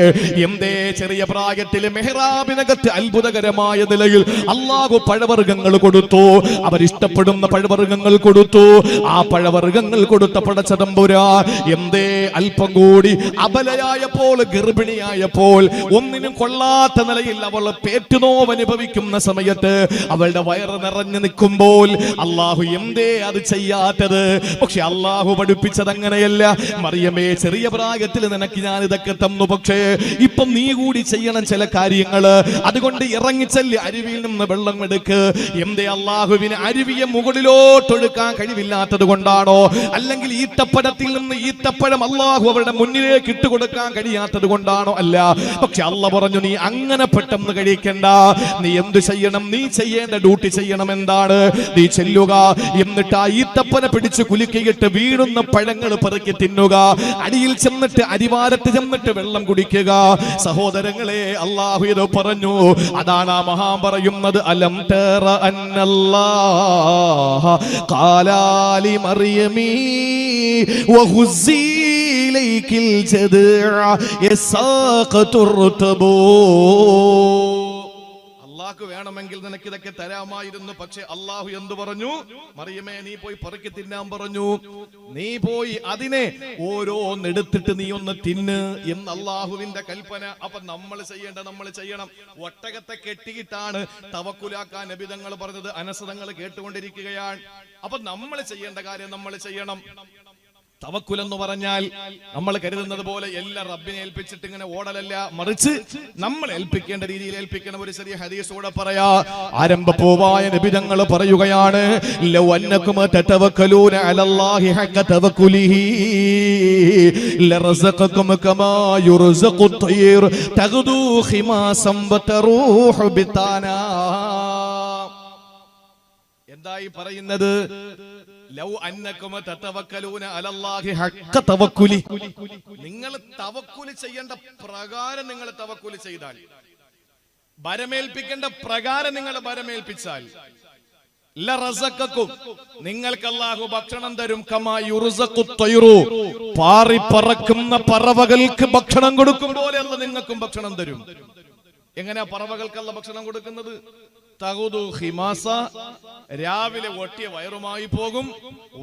എന്തേ ചെറിയ പ്രായത്തിൽ മെഹ്റാബിനകത്ത് അത്ഭുതകരമായ നിലയിൽ അല്ലാഹു പഴവർഗ്ഗങ്ങൾ കൊടുത്തു, അവരിഷ്ടപ്പെടുന്ന പഴവർഗ്ഗങ്ങൾ കൊടുത്തു. ആ പഴവർഗ്ഗങ്ങൾ കൊടുത്ത പടച്ചതമ്പുരാൻ എന്തേ അല്പം കൂടി അബലയായപ്പോൾ, ഗർഭിണിയായപ്പോൾ, ഒന്നിനും കൊള്ളാത്ത നിലയിൽ അവൾ പേറ്റുനോവ് അനുഭവിക്കുന്ന സമയത്ത്, അവളുടെ വയറ് നിറഞ്ഞു നിൽക്കുമ്പോൾ അല്ലാഹു എന്തേ അത് ചെയ്യാത്തത്? പക്ഷെ അല്ലാഹു പഠിപ്പിച്ചത് അങ്ങനെയല്ല. മറിയമേ, ചെറിയ പ്രായത്തിൽ നിനക്ക് ഞാൻ ഇതൊക്കെ തന്നു, പക്ഷേ ഇപ്പം നീ കൂടി ചെയ്യണം ചില കാര്യങ്ങള്. അതുകൊണ്ട് ഇറങ്ങിച്ചെല്ല്, അരുവിയിൽ നിന്ന് വെള്ളം എടുക്ക്. എന്തേ? അല്ലാഹുവിന് അരുവിയെ മുകളിലോട്ടൊഴുക്കാൻ കഴിവില്ലാത്തത് കൊണ്ടാണോ? അല്ലെങ്കിൽ ഈത്തപ്പഴത്തിൽ നിന്ന് ഈത്തപ്പഴം അല്ലാഹു അവരുടെ മുന്നിലേക്ക് ഇട്ടുകൊടുക്കാൻ കഴിയാത്തത് കൊണ്ടാണോ? അല്ല. പക്ഷെ അല്ല പറഞ്ഞു, നീ അങ്ങനെ പെട്ടെന്ന് കഴിക്കണ്ട. നീ എന്ത് ചെയ്യണം? നീ ചെയ്യേണ്ട ഡ്യൂട്ടി ചെയ്യണം. എന്താണ്? നീ ചെല്ലുക, എന്നിട്ട് ആ ഈത്തപ്പന പിടിച്ച് കുലുക്കിയിട്ട് വീഴുന്ന പഴങ്ങൾ പെറുക്കി തിന്നുക. അടിയിൽ ചെന്നിട്ട്, അരിവാരത്ത് ചെന്നിട്ട് വെള്ളം കുടിക്കുക. സഹോദരങ്ങളെ, അല്ലാഹു ഇത് പറഞ്ഞു. അതാണ് ആ മഹാൻ പറയുന്നത്, അലം തറ അന്നല്ലാഹ ഖാലാലി മറിയമി വഹുസി ഇലൈകിൽ ജദ്അ യസാഖതുർതബൂ. അല്ലാഹു വേണമെങ്കിൽ നിനക്ക് ഇതൊക്കെ തരാമായിരുന്നു. പക്ഷെ അല്ലാഹു എന്തു പറഞ്ഞു? മറിയമേ, നീ പോയി പെറുക്കി തിന്നാൻ പറഞ്ഞു. നീ പോയി അതിനെ ഓരോന്നെടുത്തിട്ട് നീ ഒന്ന് തിന്ന് എന്ന് അല്ലാഹുവിന്റെ കൽപ്പന. അപ്പൊ നമ്മൾ ചെയ്യണം. ഒട്ടകത്തെ കെട്ടിയിട്ടാണ് തവക്കുലാക്കാൻ നബി തങ്ങൾ പറഞ്ഞത്. അനസ് തങ്ങൾ കേട്ടുകൊണ്ടിരിക്കുകയാണ്. അപ്പൊ നമ്മൾ ചെയ്യേണ്ട കാര്യം നമ്മൾ ചെയ്യണം. തവക്കുൽ എന്ന് പറഞ്ഞാൽ നമ്മൾ കരുതുന്നത് പോലെ എല്ലാം റബ്ബിനെ ഏൽപ്പിച്ചിട്ട് ഇങ്ങനെ ഓടലല്ല, മറിച്ച് നമ്മൾ ഏൽപ്പിക്കേണ്ട രീതിയിൽ ഏൽപ്പിക്കണം. ഒരു ചെറിയ ഹദീസ് കൂടെ പറയാ. ആരംഭപൂവായ നബി തങ്ങൾ പറയുകയാണ്, ലൗ അന്നകും തതവക്കലൂന അലല്ലാഹി ഹഖ തവക്കുലിഹി ലറസഖകും കമാ യുർസഖു തയ്ർ തഗ്ദു ഖിമാസം വതറൂഹു ബിതാനാ. എന്തായി പറയുന്നത്? ലൗ അന്നകും തതവക്കലൂന അലല്ലാഹി ഹഖ തവക്കുലി, നിങ്ങൾ തവക്കുൽ ചെയ്യേണ്ട പ്രകാരം നിങ്ങൾ തവക്കുൽ ചെയ്താൽ, ഭരമേൽപ്പിക്കേണ്ട പ്രകാരം നിങ്ങൾ ഭരമേൽപ്പിച്ചാൽ, ലറസഖകും, നിങ്ങൾക്ക് അല്ലാഹു ഭക്ഷണം തരും. കമാ യുർസഖു തയ്റു, പാറി പറക്കുന്ന പറവകൾക്ക് ഭക്ഷണം കൊടുക്കും പോലെ അല്ലാഹു നിങ്ങൾക്കും ഭക്ഷണം തരും. എങ്ങനെയാ പറവകൾക്ക് അല്ലാഹു ഭക്ഷണം കൊടുക്കുന്നത്? തഗുദു ഖിമാസ, രാവിലെ ഒട്ടിയ വയറുമായി പോകും.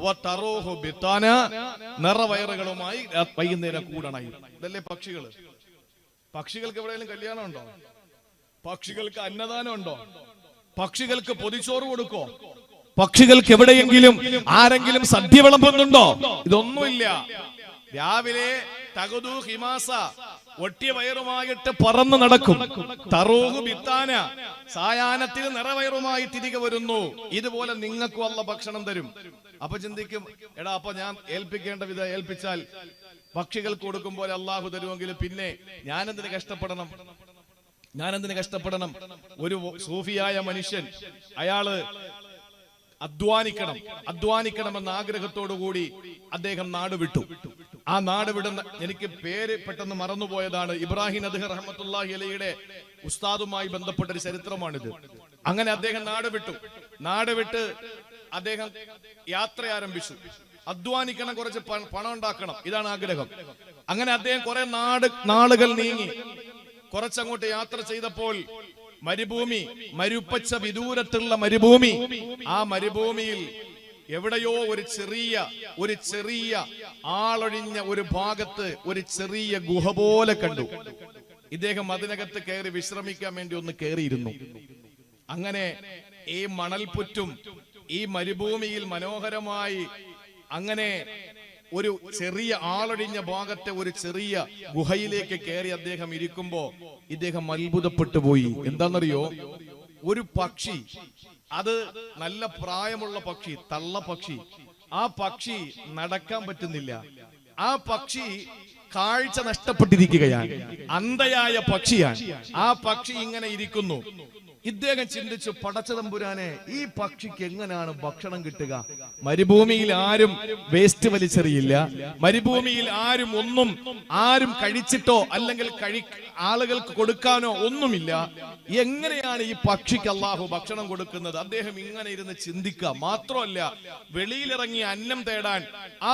വതറൂഹു ബിതാന, നിറവയറുകളുമായി വൈകുന്നേരം കൂടണയും. ഇതല്ലേ പക്ഷികൾ? പക്ഷികൾക്ക് എവിടെയെങ്കിലും കല്യാണം ഉണ്ടോ? പക്ഷികൾക്ക് അന്നദാനം ഉണ്ടോ? പക്ഷികൾക്ക് പൊതിച്ചോറ് കൊടുക്കോ? പക്ഷികൾക്ക് എവിടെയെങ്കിലും ആരെങ്കിലും സദ്യ വിളമ്പുന്നുണ്ടോ? ഇതൊന്നുമില്ല. രാവിലെ തഗുദു ഖിമാസ, ഒട്ടിയ വയറുമായിട്ട് പറന്നു നടക്കും. തറൂഹു ബിത്താന, സായാഹ്നത്തിൽ നിറവയറുമായി തിരികെ വരുന്നു. ഇതുപോലെ നിങ്ങൾക്കും അല്ലാഹു ഭക്ഷണം തരും. അപ്പൊ ചിന്തിക്കും, എടാ അപ്പൊ ഞാൻ ഏൽപ്പിക്കേണ്ട വിധം ഏൽപ്പിച്ചാൽ പക്ഷികൾക്ക് കൊടുക്കും പോലെ അല്ലാഹു തരുമെങ്കിൽ പിന്നെ ഞാനെന്തിന് കഷ്ടപ്പെടണം? ഞാനെന്തിന് കഷ്ടപ്പെടണം? ഒരു സൂഫിയായ മനുഷ്യൻ, അയാള് അധ്വാനിക്കണമെന്ന ആഗ്രഹത്തോടു കൂടി അദ്ദേഹം നാട് വിട്ടു. ആ നാട് വിടുന്ന, എനിക്ക് പേര് പെട്ടെന്ന് മറന്നുപോയതാണ്, ഇബ്രാഹിം അദ്ഹർ റഹ്മത്തുള്ളാഹി അലൈഹിയുടെ ഉസ്താദുമായി ബന്ധപ്പെട്ട ഒരു ചരിത്രമാണിത്. അങ്ങനെ അദ്ദേഹം നാട് വിട്ട് അദ്ദേഹം യാത്ര ആരംഭിച്ചു. അധ്വാനിക്കണം, കുറച്ച് പണം ഉണ്ടാക്കണം, ഇതാണ് ആഗ്രഹം. അങ്ങനെ അദ്ദേഹം കുറെ നാളുകൾ നീങ്ങി. കുറച്ചങ്ങോട്ട് യാത്ര ചെയ്തപ്പോൾ മരുഭൂമി, മരുപ്പച്ച വിദൂരത്തുള്ള മരുഭൂമി, ആ മരുഭൂമിയിൽ എവിടെയോ ഒരു ചെറിയ ആളൊഴിഞ്ഞ ഒരു ഭാഗത്ത് ഒരു ചെറിയ ഗുഹ പോലെ കണ്ടു. ഇദ്ദേഹം അതിനകത്ത് കയറി വിശ്രമിക്കാൻ വേണ്ടി ഒന്ന് കയറിയിരുന്നു. അങ്ങനെ ഈ മണൽപുറ്റും ഈ മരുഭൂമിയിൽ മനോഹരമായി അങ്ങനെ ഒരു ചെറിയ ആളൊഴിഞ്ഞ ഭാഗത്തെ ഒരു ചെറിയ ഗുഹയിലേക്ക് കയറി അദ്ദേഹം ഇരിക്കുമ്പോ ഇദ്ദേഹം അത്ഭുതപ്പെട്ടു പോയി. എന്താണെന്നറിയോ? ഒരു പക്ഷി, അത് നല്ല പ്രായമുള്ള പക്ഷി, തള്ള പക്ഷി. ആ പക്ഷി നടക്കാൻ പറ്റുന്നില്ല. ആ പക്ഷി കാഴ്ച നഷ്ടപ്പെട്ടിരിക്കുകയാണ്, അന്ധയായ പക്ഷിയാണ്. ആ പക്ഷി ഇങ്ങനെ ഇരിക്കുന്നു. ഇദ്ദേഹം ചിന്തിച്ചു, പടച്ച തമ്പുരാനെ, ഈ പക്ഷിക്ക് എങ്ങനെയാണ് ഭക്ഷണം കിട്ടുക? മരുഭൂമിയിൽ ആരും വേസ്റ്റ് വലിച്ചെറിയില്ല, മരുഭൂമിയിൽ ആരും കഴിച്ചിട്ടോ അല്ലെങ്കിൽ ആളുകൾക്ക് കൊടുക്കാനോ ഒന്നുമില്ല. എങ്ങനെയാണ് ഈ പക്ഷിക്ക് അല്ലാഹു ഭക്ഷണം കൊടുക്കുന്നത്? അദ്ദേഹം ഇങ്ങനെ ഇരുന്ന് ചിന്തിക്കുക. മാത്രമല്ല, വെളിയിലിറങ്ങി അന്നം തേടാൻ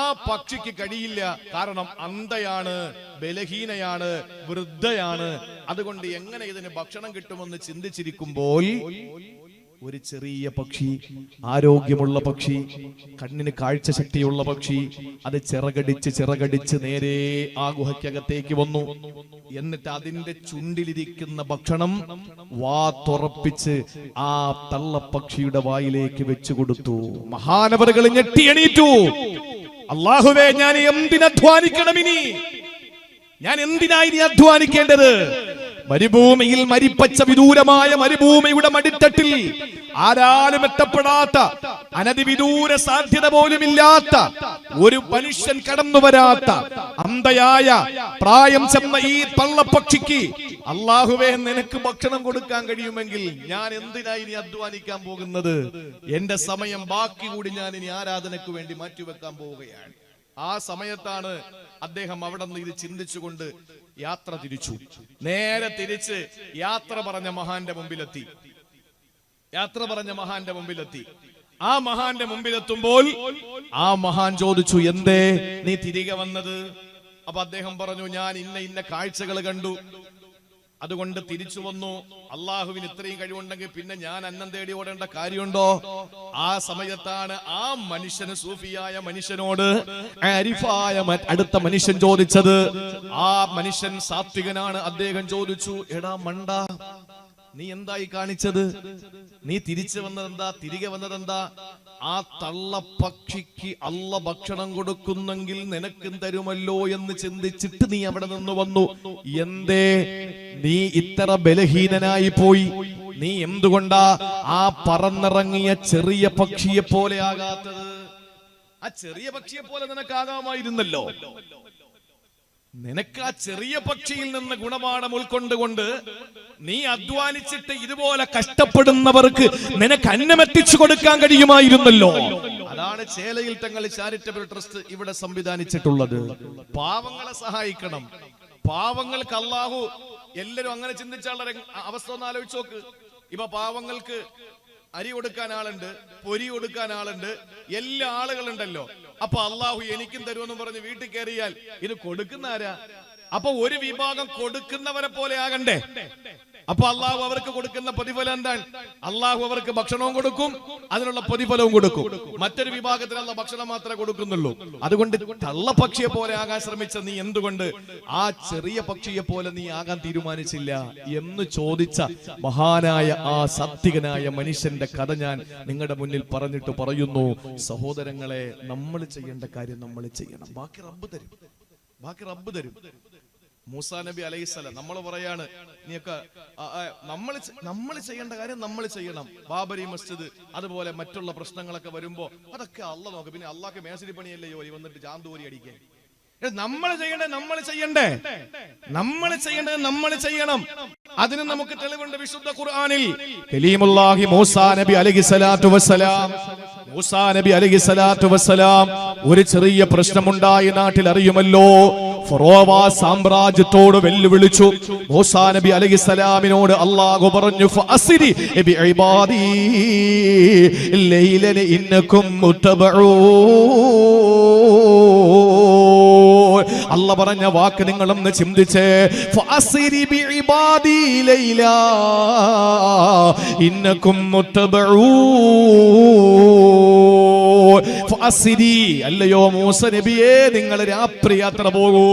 ആ പക്ഷിക്ക് കഴിയില്ല. കാരണം അന്ധയാണ്, ബലഹീനയാണ്, വൃദ്ധയാണ്. അതുകൊണ്ട് എങ്ങനെ ഇതിന് ഭക്ഷണം കിട്ടുമെന്ന് ചിന്തിച്ചിരിക്കുമ്പോൾ ഒരു ചെറിയ പക്ഷി, ആരോഗ്യമുള്ള പക്ഷി, കണ്ണിന് കാഴ്ച ശക്തിയുള്ള പക്ഷി, അത് ചിറകടിച്ച് നേരെ ആ ഗുഹയ്ക്കകത്തേക്ക് വന്നു. എന്നിട്ട് അതിന്റെ ചുണ്ടിലിരിക്കുന്ന ഭക്ഷണം തുറപ്പിച്ച് ആ തള്ളപ്പക്ഷിയുടെ വായിലേക്ക് വെച്ചു കൊടുത്തു. മഹാനവറുകൾ ഞെട്ടി എണീറ്റു. അല്ലാഹുവേ, ഞാൻ എന്തിനധ്വാനിക്കണം? ഞാൻ എന്തിനായി അധ്വാനിക്കേണ്ടത്? മരുഭൂമിയിൽ, മരിപ്പച്ച വിദൂരമായ മരുഭൂമിയുടെ മടിത്തട്ടിൽ ആരാലും എത്തപ്പെടാത്ത, അനധിവിദൂര സാധ്യത പോലുമില്ലാത്ത, ഒരു മനുഷ്യൻ കടന്നു വരാത്ത അന്ധയായ പ്രായം ചെന്ന ഈ പള്ളപ്പക്ഷിക്ക് അല്ലാഹുവേ നിനക്ക് ഭക്ഷണം കൊടുക്കാൻ കഴിയുമെങ്കിൽ ഞാൻ എന്തിനായി ഇനി അധ്വാനിക്കാൻ പോകുന്നത്? എന്റെ സമയം ബാക്കി കൂടി ഞാൻ ഇനി ആരാധനയ്ക്ക് വേണ്ടി മാറ്റിവെക്കാൻ പോവുകയാണ്. ആ സമയത്താണ് അദ്ദേഹം അവിടെ നിന്ന് ഇത് ചിന്തിച്ചുകൊണ്ട് യാത്ര തിരിച്ചു. നേരെ തിരിച്ച് യാത്ര പറഞ്ഞ മഹാന്റെ മുമ്പിലെത്തി. ആ മഹാന്റെ മുമ്പിലെത്തുമ്പോൾ ആ മഹാൻ ചോദിച്ചു, എന്തേ നീ തിരികെ വന്നത്? അപ്പൊ അദ്ദേഹം പറഞ്ഞു, ഞാൻ ഇന്ന കാഴ്ചകൾ കണ്ടു, അതുകൊണ്ട് തിരിച്ചു വന്നു. അള്ളാഹുവിന് ഇത്രയും കഴിവുണ്ടെങ്കിൽ പിന്നെ ഞാൻ അന്നം തേടി ഓടേണ്ട കാര്യമുണ്ടോ? ആ സമയത്താണ് ആ മനുഷ്യന്, സൂഫിയായ മനുഷ്യനോട് ആരിഫായ അടുത്ത മനുഷ്യൻ ചോദിച്ചത്. ആ മനുഷ്യൻ സാത്വികനാണ്. അദ്ദേഹം ചോദിച്ചു, എടാ മണ്ട, നീ എന്തായി കാണിച്ചത്? നീ തിരിച്ചു വന്നതെന്താ? തിരികെ വന്നതെന്താ? ആ തള്ളപ്പക്ഷിക്ക് അള്ള ഭക്ഷണം കൊടുക്കുന്നെങ്കിൽ നിനക്കും തരുമല്ലോ എന്ന് ചിന്തിച്ചിട്ട് നീ അവിടെ നിന്ന് വന്നു. എന്തേ നീ ഇത്ര ബലഹീനനായി പോയി? നീ എന്തുകൊണ്ടാ ആ പറന്നിറങ്ങിയ ചെറിയ പക്ഷിയെ പോലെ ആകാത്തത്? ആ ചെറിയ പക്ഷിയെ പോലെ നിനക്കാകാമായിരുന്നല്ലോ. നിനക്ക് ആ ചെറിയ പക്ഷിയിൽ നിന്ന് ഗുണപാഠം ഉൾക്കൊണ്ടുകൊണ്ട് നീ അധ്വാനിച്ചിട്ട് ഇതുപോലെ കഷ്ടപ്പെടുന്നവർക്ക് നിനക്ക് അന്നമെത്തിച്ചു കൊടുക്കാൻ കഴിയുമായിരുന്നല്ലോ. അതാണ് ചേലയിൽ തങ്ങൾ ചാരിറ്റബിൾ ട്രസ്റ്റ് ഇവിടെ സംവിധാനിച്ചിട്ടുള്ളത്. പാവങ്ങളെ സഹായിക്കണം. പാവങ്ങൾക്ക് അല്ലാഹു, എല്ലാരും അങ്ങനെ ചിന്തിച്ചാലുള്ള അവസ്ഥ ഒന്ന് ആലോചിച്ച് നോക്ക്. ഇപ്പൊ പാവങ്ങൾക്ക് അരി കൊടുക്കാൻ ആളുണ്ട്, പൊരി കൊടുക്കാൻ ആളുണ്ട്, എല്ലാ ആളുകളുണ്ടല്ലോ. അപ്പൊ അള്ളാഹു എനിക്കും തരുമെന്ന് പറഞ്ഞ് വീട്ടിൽ കയറിയാൽ ഇത് കൊടുക്കുന്ന ആരാ? അപ്പൊ ഒരു വിഭാഗം കൊടുക്കുന്നവരെ പോലെ ആകണ്ടേ? അപ്പൊ അള്ളാഹു അവർക്ക് കൊടുക്കുന്ന പ്രതിഫലം എന്താണ്? അള്ളാഹു അവർക്ക് ഭക്ഷണവും കൊടുക്കും, അതിനുള്ള പ്രതിഫലവും കൊടുക്കും. മറ്റൊരു വിഭാഗത്തിന് അള്ള ഭക്ഷണം മാത്രമേ കൊടുക്കുന്നുള്ളൂ. അതുകൊണ്ട് തള്ളപ്പക്ഷിയെ പോലെ ആകാൻ ശ്രമിച്ച നീ എന്തുകൊണ്ട് ആ ചെറിയ പക്ഷിയെ പോലെ നീ ആകാൻ തീരുമാനിച്ചില്ല എന്ന് ചോദിച്ച മഹാനായ ആ സാത്വികനായ മനുഷ്യന്റെ കഥ ഞാൻ നിങ്ങളുടെ മുന്നിൽ പറഞ്ഞിട്ട് പറയുന്നു, സഹോദരങ്ങളെ, നമ്മൾ ചെയ്യേണ്ട കാര്യം നമ്മൾ ചെയ്യണം. ബാക്കി റബ്ബ് തരും, ബാക്കി റബ്ബ് തരും. മൂസാ നബി അലൈഹിസ്സലാം നമ്മൾ പറയാണ്, നീയൊക്കെ നമ്മൾ ചെയ്യേണ്ട കാര്യം നമ്മൾ ചെയ്യണം. ബാബരി മസ്ജിദ് അതുപോലെ മറ്റുള്ള പ്രശ്നങ്ങളൊക്കെ വരുമ്പോ അതൊക്കെ അള്ള നോക്ക്. പിന്നെ അള്ളാഹ്ക്ക് മേശരി പണിയല്ലേ ജോലി, വന്നിട്ട് ജാന്തൂരി അടിക്കാൻ. നമ്മൾ ചെയ്യേണ്ടത് നമ്മൾ ചെയ്യണ്ടേ? നമ്മൾ ചെയ്യേണ്ടത് നമ്മൾ ചെയ്യണം. അതിന് നമുക്ക് തെളിവുണ്ട് വിശുദ്ധ ഖുർആനിൽ. കലീമുല്ലാഹി മൂസാ നബി അലൈഹിസ്സലാത്തു വസ്സലാം, മൂസാ നബി അലൈഹിസ്സലാത്തു വസ്സലാം ഒരു ചെറിയ പ്രശ്നമുണ്ടായി നാട്ടിൽ, അറിയുമല്ലോ. ഫറോവ സാമ്രാജ്യത്തോട് വെല്ലുവിളിച്ചു. മൂസാ നബി അലൈഹിസ്സലാമിനോട് അല്ലാഹു പറഞ്ഞു, ഫഅസ്രി ബിഇബാദി ലൈലൻ ഇന്നകും മുത്തബഊൻ. അല്ലാഹു പറഞ്ഞ വാക്ക് നിങ്ങളൊന്ന് ചിന്തിച്ചേ. ഫഅസ്രി ബിഇബാദി ലൈല ഇന്നകും മുത്തബഊൻ. ഫഅസ്രി, അല്ലയോ മൂസ നബിയേ, നിങ്ങൾ രാത്രി യാത്ര പോകൂ,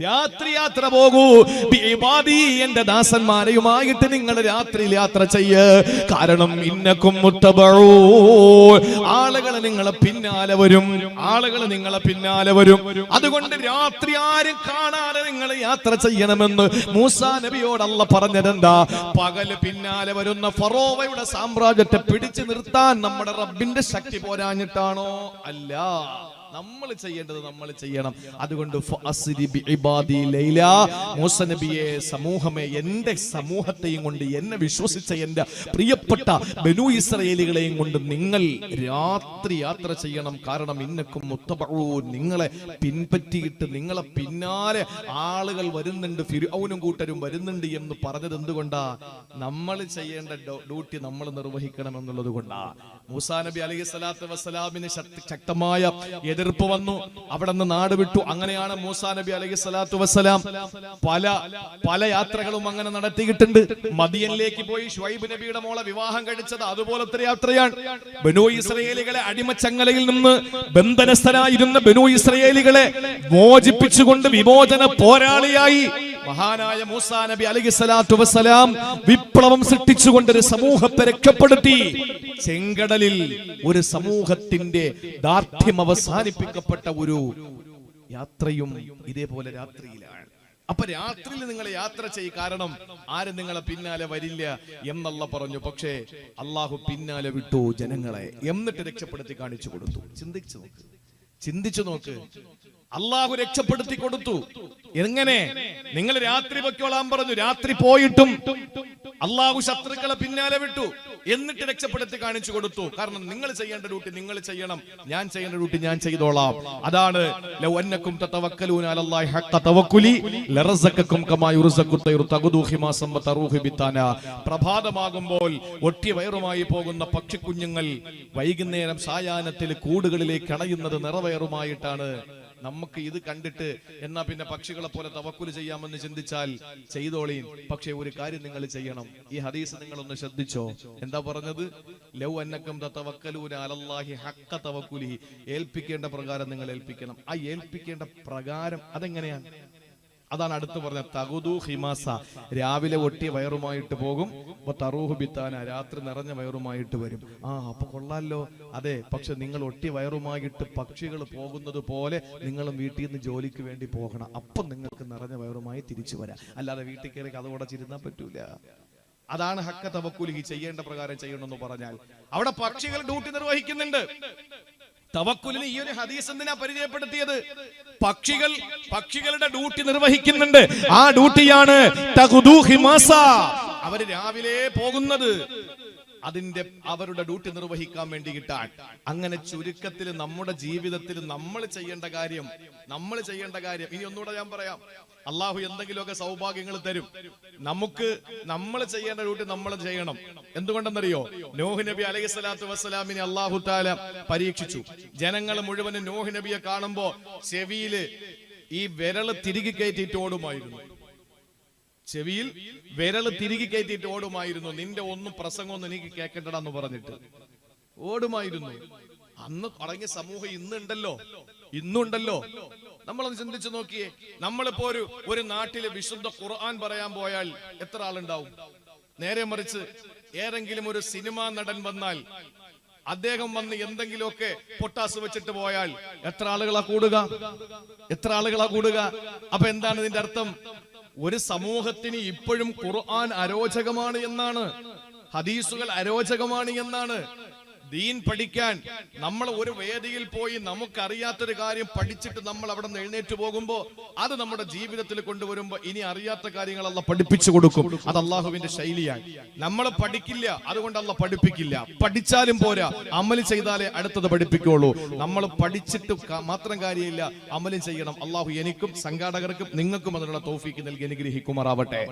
രാത്രി യാത്ര പോകൂ. ബിഇബാദി, എന്റെ ദാസന്മാരെയുമായിട്ട് നിങ്ങൾ രാത്രി യാത്ര ചെയ്യ്. കാരണം ഇന്നകും മുത്തബഊൻ, ആളുകൾ നിങ്ങളെ പിന്നാലെ വരും, ആളുകൾ നിങ്ങളെ പിന്നാലെ വരും. അതുകൊണ്ട് രാത്രി ആരും കാണാതെ നിങ്ങൾ യാത്ര ചെയ്യണമെന്ന് മൂസാ നബിയോട് അല്ലാഹു പറഞ്ഞതെന്താ? പകല് പിന്നാലെ വരുന്ന ഫറോവയുടെ സാമ്രാജ്യത്തെ പിടിച്ചു നിർത്താൻ നമ്മുടെ റബ്ബിന്റെ ശക്തി പോരാഞ്ഞിട്ടാണോ? അല്ല, നമ്മൾ ചെയ്യേണ്ടത് നമ്മൾ ചെയ്യണം. അതുകൊണ്ട് മൂസ നബിയെ, സമൂഹമേ, എന്റെ സമൂഹത്തെയും കൊണ്ട്, എന്നെ വിശ്വസിച്ച എന്റെ പ്രിയപ്പെട്ട ബനൂ ഇസ്രായേലികളെയും കൊണ്ട് നിങ്ങൾ രാത്രി യാത്ര ചെയ്യണം. കാരണം ഇന്നക്കും മുത്തബഊൻ, നിങ്ങളെ പിൻപറ്റിയിട്ട് നിങ്ങളെ പിന്നാലെ ആളുകൾ വരുന്നുണ്ട്, ഫിർഔനും കൂട്ടരും വരുന്നുണ്ട് എന്ന് പറഞ്ഞത് എന്തുകൊണ്ടാ? നമ്മൾ ചെയ്യേണ്ട ഡ്യൂട്ടി നമ്മൾ നിർവഹിക്കണം എന്നുള്ളത് കൊണ്ടാ. മൂസാ നബി അലൈഹിസ്സലാത്തു വസ്സലാമിന് ശക്തമായ എതിർപ്പ് വന്നു. അവിടെ നിന്ന് നാട് വിട്ടു. അങ്ങനെയാണ് മൂസാ നബി അലൈഹിസ്സലാത്തു വസ്സലാം പല യാത്രകളും അങ്ങനെ നടത്തിയിട്ടുണ്ട്. മദിയനിലേക്ക് പോയി ശുഐബ് നബിയുടെ മോളെ വിവാഹം കഴിച്ചത് അതുപോലത്തെ യാത്രയാണ്. ബനൂ ഇസ്രായേലികളെ അടിമച്ചങ്ങലയിൽ നിന്ന് ബന്ധനസ്ഥരായിരുന്ന ബനൂ ഇസ്രായേലികളെ മോചിപ്പിച്ചുകൊണ്ട് വിമോചന പോരാളിയായി മഹാനായ മൂസാ നബി അലൈഹിസ്സലാത്തു വസ്സലാം വിപ്ലവം സൃഷ്ടിച്ചുകൊണ്ട് ഒരു സമൂഹത്തെ രക്ഷപ്പെടുത്തി. ചെങ്കടലിൽ ഒരു സമൂഹത്തിന്റെ ദാർഢ്യം അവസാനിപ്പിക്കപ്പെട്ട ഒരു യാത്രയും ഇതേപോലെ രാത്രിയിലാണ്. അപ്പൊ രാത്രിയിൽ നിങ്ങൾ യാത്ര ചെയ്യും, കാരണം ആരും നിങ്ങളെ പിന്നാലെ വരില്ല എന്നല്ല പറഞ്ഞു. പക്ഷേ അള്ളാഹു പിന്നാലെ വിട്ടു ജനങ്ങളെ, എന്നിട്ട് രക്ഷപ്പെടുത്തി കാണിച്ചു കൊടുത്തു. ചിന്തിച്ചു നോക്ക്. അള്ളാഹു രക്ഷപ്പെടുത്തി കൊടുത്തു. എങ്ങനെ? നിങ്ങൾ രാത്രി പൊയ്ക്കോളാൻ പറഞ്ഞു. രാത്രി പോയിട്ടും അള്ളാഹു ശത്രുക്കളെ പിന്നാലെ വിട്ടു, എന്നിട്ട് രക്ഷപ്പെടുത്തി കാണിച്ചു കൊടുത്തു. കാരണം നിങ്ങൾ ചെയ്യേണ്ട ഡ്യൂട്ടി നിങ്ങൾ ചെയ്യണം, ഞാൻ ചെയ്യേണ്ട ഡ്യൂട്ടി ഞാൻ ചെയ്തോളാം. അതാണ് ലൗ അന്നകും തതവക്കലൂന അലല്ലാഹി ഹഖ്ക തവക്കുലി ലറസഖകും കമാ യുർസഖു തൈറു തഖദു ഖിമാസം വതറൂഹി ബിതാന. പ്രഭാതമാകുമ്പോൾ ഒട്ടിയ വയറുമായി പോകുന്ന പക്ഷിക്കുഞ്ഞുങ്ങൾ വൈകുന്നേരം സായാഹ്നത്തിൽ കൂടുകളിലേക്ക് അണയുന്നത് നിറവയറുമായിട്ടാണ്. നമുക്ക് ഇത് കണ്ടിട്ട് എന്നാ പിന്നെ പക്ഷികളെ പോലെ തവക്കുല് ചെയ്യാമെന്ന് ചിന്തിച്ചാൽ ചെയ്തോളീൻ. പക്ഷെ ഒരു കാര്യം നിങ്ങൾ ചെയ്യണം. ഈ ഹദീസ് നിങ്ങളൊന്ന് ശ്രദ്ധിച്ചോ. എന്താ പറഞ്ഞത്? ലൗ അന്നകും തതവക്കലൂന അലല്ലാഹി ഹഖ്ക തവക്കുലിഹി. ഏൽപ്പിക്കേണ്ട പ്രകാരം നിങ്ങൾ ഏൽപ്പിക്കണം. ആ ഏൽപ്പിക്കേണ്ട പ്രകാരം അതെങ്ങനെയാണ്? അതാണ് അടുത്ത് പറഞ്ഞ തകുദു ഹിമാസ, രാവിലെ ഒട്ടിയ വയറുമായിട്ട് പോകും, തറൂഹു ബിത്താന, രാത്രി നിറഞ്ഞ വയറുമായിട്ട് വരും. അപ്പൊ കൊള്ളാലോ. അതെ, പക്ഷെ നിങ്ങൾ ഒട്ടിയ വയറുമായിട്ട് പക്ഷികൾ പോകുന്നത് പോലെ നിങ്ങളും വീട്ടിൽ നിന്ന് ജോലിക്ക് വേണ്ടി പോകണം. അപ്പം നിങ്ങൾക്ക് നിറഞ്ഞ വയറുമായി തിരിച്ചു വരാം. അല്ലാതെ വീട്ടിൽ കയറി കഥ ഉടച്ചിരുന്നാൻ പറ്റൂല. അതാണ് ഹക്ക തവക്കുലി, ചെയ്യേണ്ട പ്രകാരം ചെയ്യണമെന്ന് പറഞ്ഞാൽ അവിടെ പക്ഷികൾ ഡ്യൂട്ടി നിർവഹിക്കുന്നുണ്ട്. തവക്കുലിന് ഈ ഒരു ഹദീസ് എന്തിനാ പരിചയപ്പെടുത്തിയത്? പക്ഷികളുടെ ഡ്യൂട്ടി നിർവഹിക്കുന്നുണ്ട്. ആ ഡ്യൂട്ടിയാണ് തഖുദു ഹിമാസ. അവര് രാവിലെ പോകുന്നത് അവരുടെ ഡ്യൂട്ടി നിർവഹിക്കാൻ വേണ്ടിയിട്ടാണ്. അങ്ങനെ ചുരുക്കത്തിൽ നമ്മുടെ ജീവിതത്തിൽ നമ്മൾ ചെയ്യേണ്ട കാര്യം ഇനി ഒന്നുകൂടെ ഞാൻ പറയാം. അള്ളാഹു എന്തെങ്കിലുമൊക്കെ സൗഭാഗ്യങ്ങൾ തരും. നമ്മൾ ചെയ്യേണ്ട ഡ്യൂട്ടി നമ്മൾ ചെയ്യണം. എന്തുകൊണ്ടെന്നറിയോ? നോഹ് നബി അലൈഹി സ്വലാത്തു വസ്സലാമിനെ അള്ളാഹു തആല പരീക്ഷിച്ചു. ജനങ്ങൾ മുഴുവനും നോഹ് നബിയെ കാണുമ്പോ ചെവിയില് ഈ വിരല് തിരികെ കയറ്റിയിട്ട് ഓടുമായിരുന്നു. ചെവിയിൽ വിരല് തിരികെ കയറ്റിയിട്ട് ഓടുമായിരുന്നു. നിന്റെ ഒന്നും പ്രസംഗമൊന്നും എനിക്ക് കേൾക്കണ്ടടാന്ന് പറഞ്ഞിട്ട് ഓടുമായിരുന്നു. അന്ന് തുടങ്ങിയ സമൂഹം ഇന്നുണ്ടല്ലോ. നമ്മളൊന്ന് ചിന്തിച്ചു നോക്കിയേ. നമ്മളിപ്പോ ഒരു നാട്ടില് വിശുദ്ധ ഖുർആൻ പറയാൻ പോയാൽ എത്ര ആളുണ്ടാവും? നേരെ മറിച്ച് ഏതെങ്കിലും ഒരു സിനിമാ നടൻ വന്നാൽ, അദ്ദേഹം വന്ന് എന്തെങ്കിലുമൊക്കെ പൊട്ടാസ് വെച്ചിട്ട് പോയാൽ എത്ര ആളുകളാ കൂടുക? അപ്പൊ എന്താണ് ഇതിന്റെ അർത്ഥം? ഒരു സമൂഹത്തിന് ഇപ്പോഴും ഖുർആൻ അരോചകമാണ് എന്നാണ്, ഹദീസുകൾ അരോചകമാണ് എന്നാണ്. ദീൻ പഠിക്കാൻ നമ്മൾ ഒരു വേദിയിൽ പോയി നമുക്കറിയാത്തൊരു കാര്യം പഠിച്ചിട്ട് നമ്മൾ അവിടെ നിന്ന് എഴുന്നേറ്റ് പോകുമ്പോ അത് നമ്മുടെ ജീവിതത്തിൽ കൊണ്ടുവരുമ്പോ ഇനി അറിയാത്ത കാര്യങ്ങൾ അല്ലാഹു പഠിപ്പിച്ചു കൊടുക്കും. അത് അള്ളാഹുവിന്റെ ശൈലിയാണ്. നമ്മൾ പഠിക്കില്ല, അതുകൊണ്ട് അല്ലാഹു പഠിപ്പിക്കില്ല. പഠിച്ചാലും പോരാ, അമല് ചെയ്താലേ അടുത്തത് പഠിപ്പിക്കുള്ളൂ. നമ്മൾ പഠിച്ചിട്ട് മാത്രം കാര്യമില്ല, അമലും ചെയ്യണം. അള്ളാഹു എനിക്കും സംഘാടകർക്കും നിങ്ങൾക്കും അതിനുള്ള തൗഫീക്ക് നൽകി അനുഗ്രഹിക്കുമാറാവട്ടെ.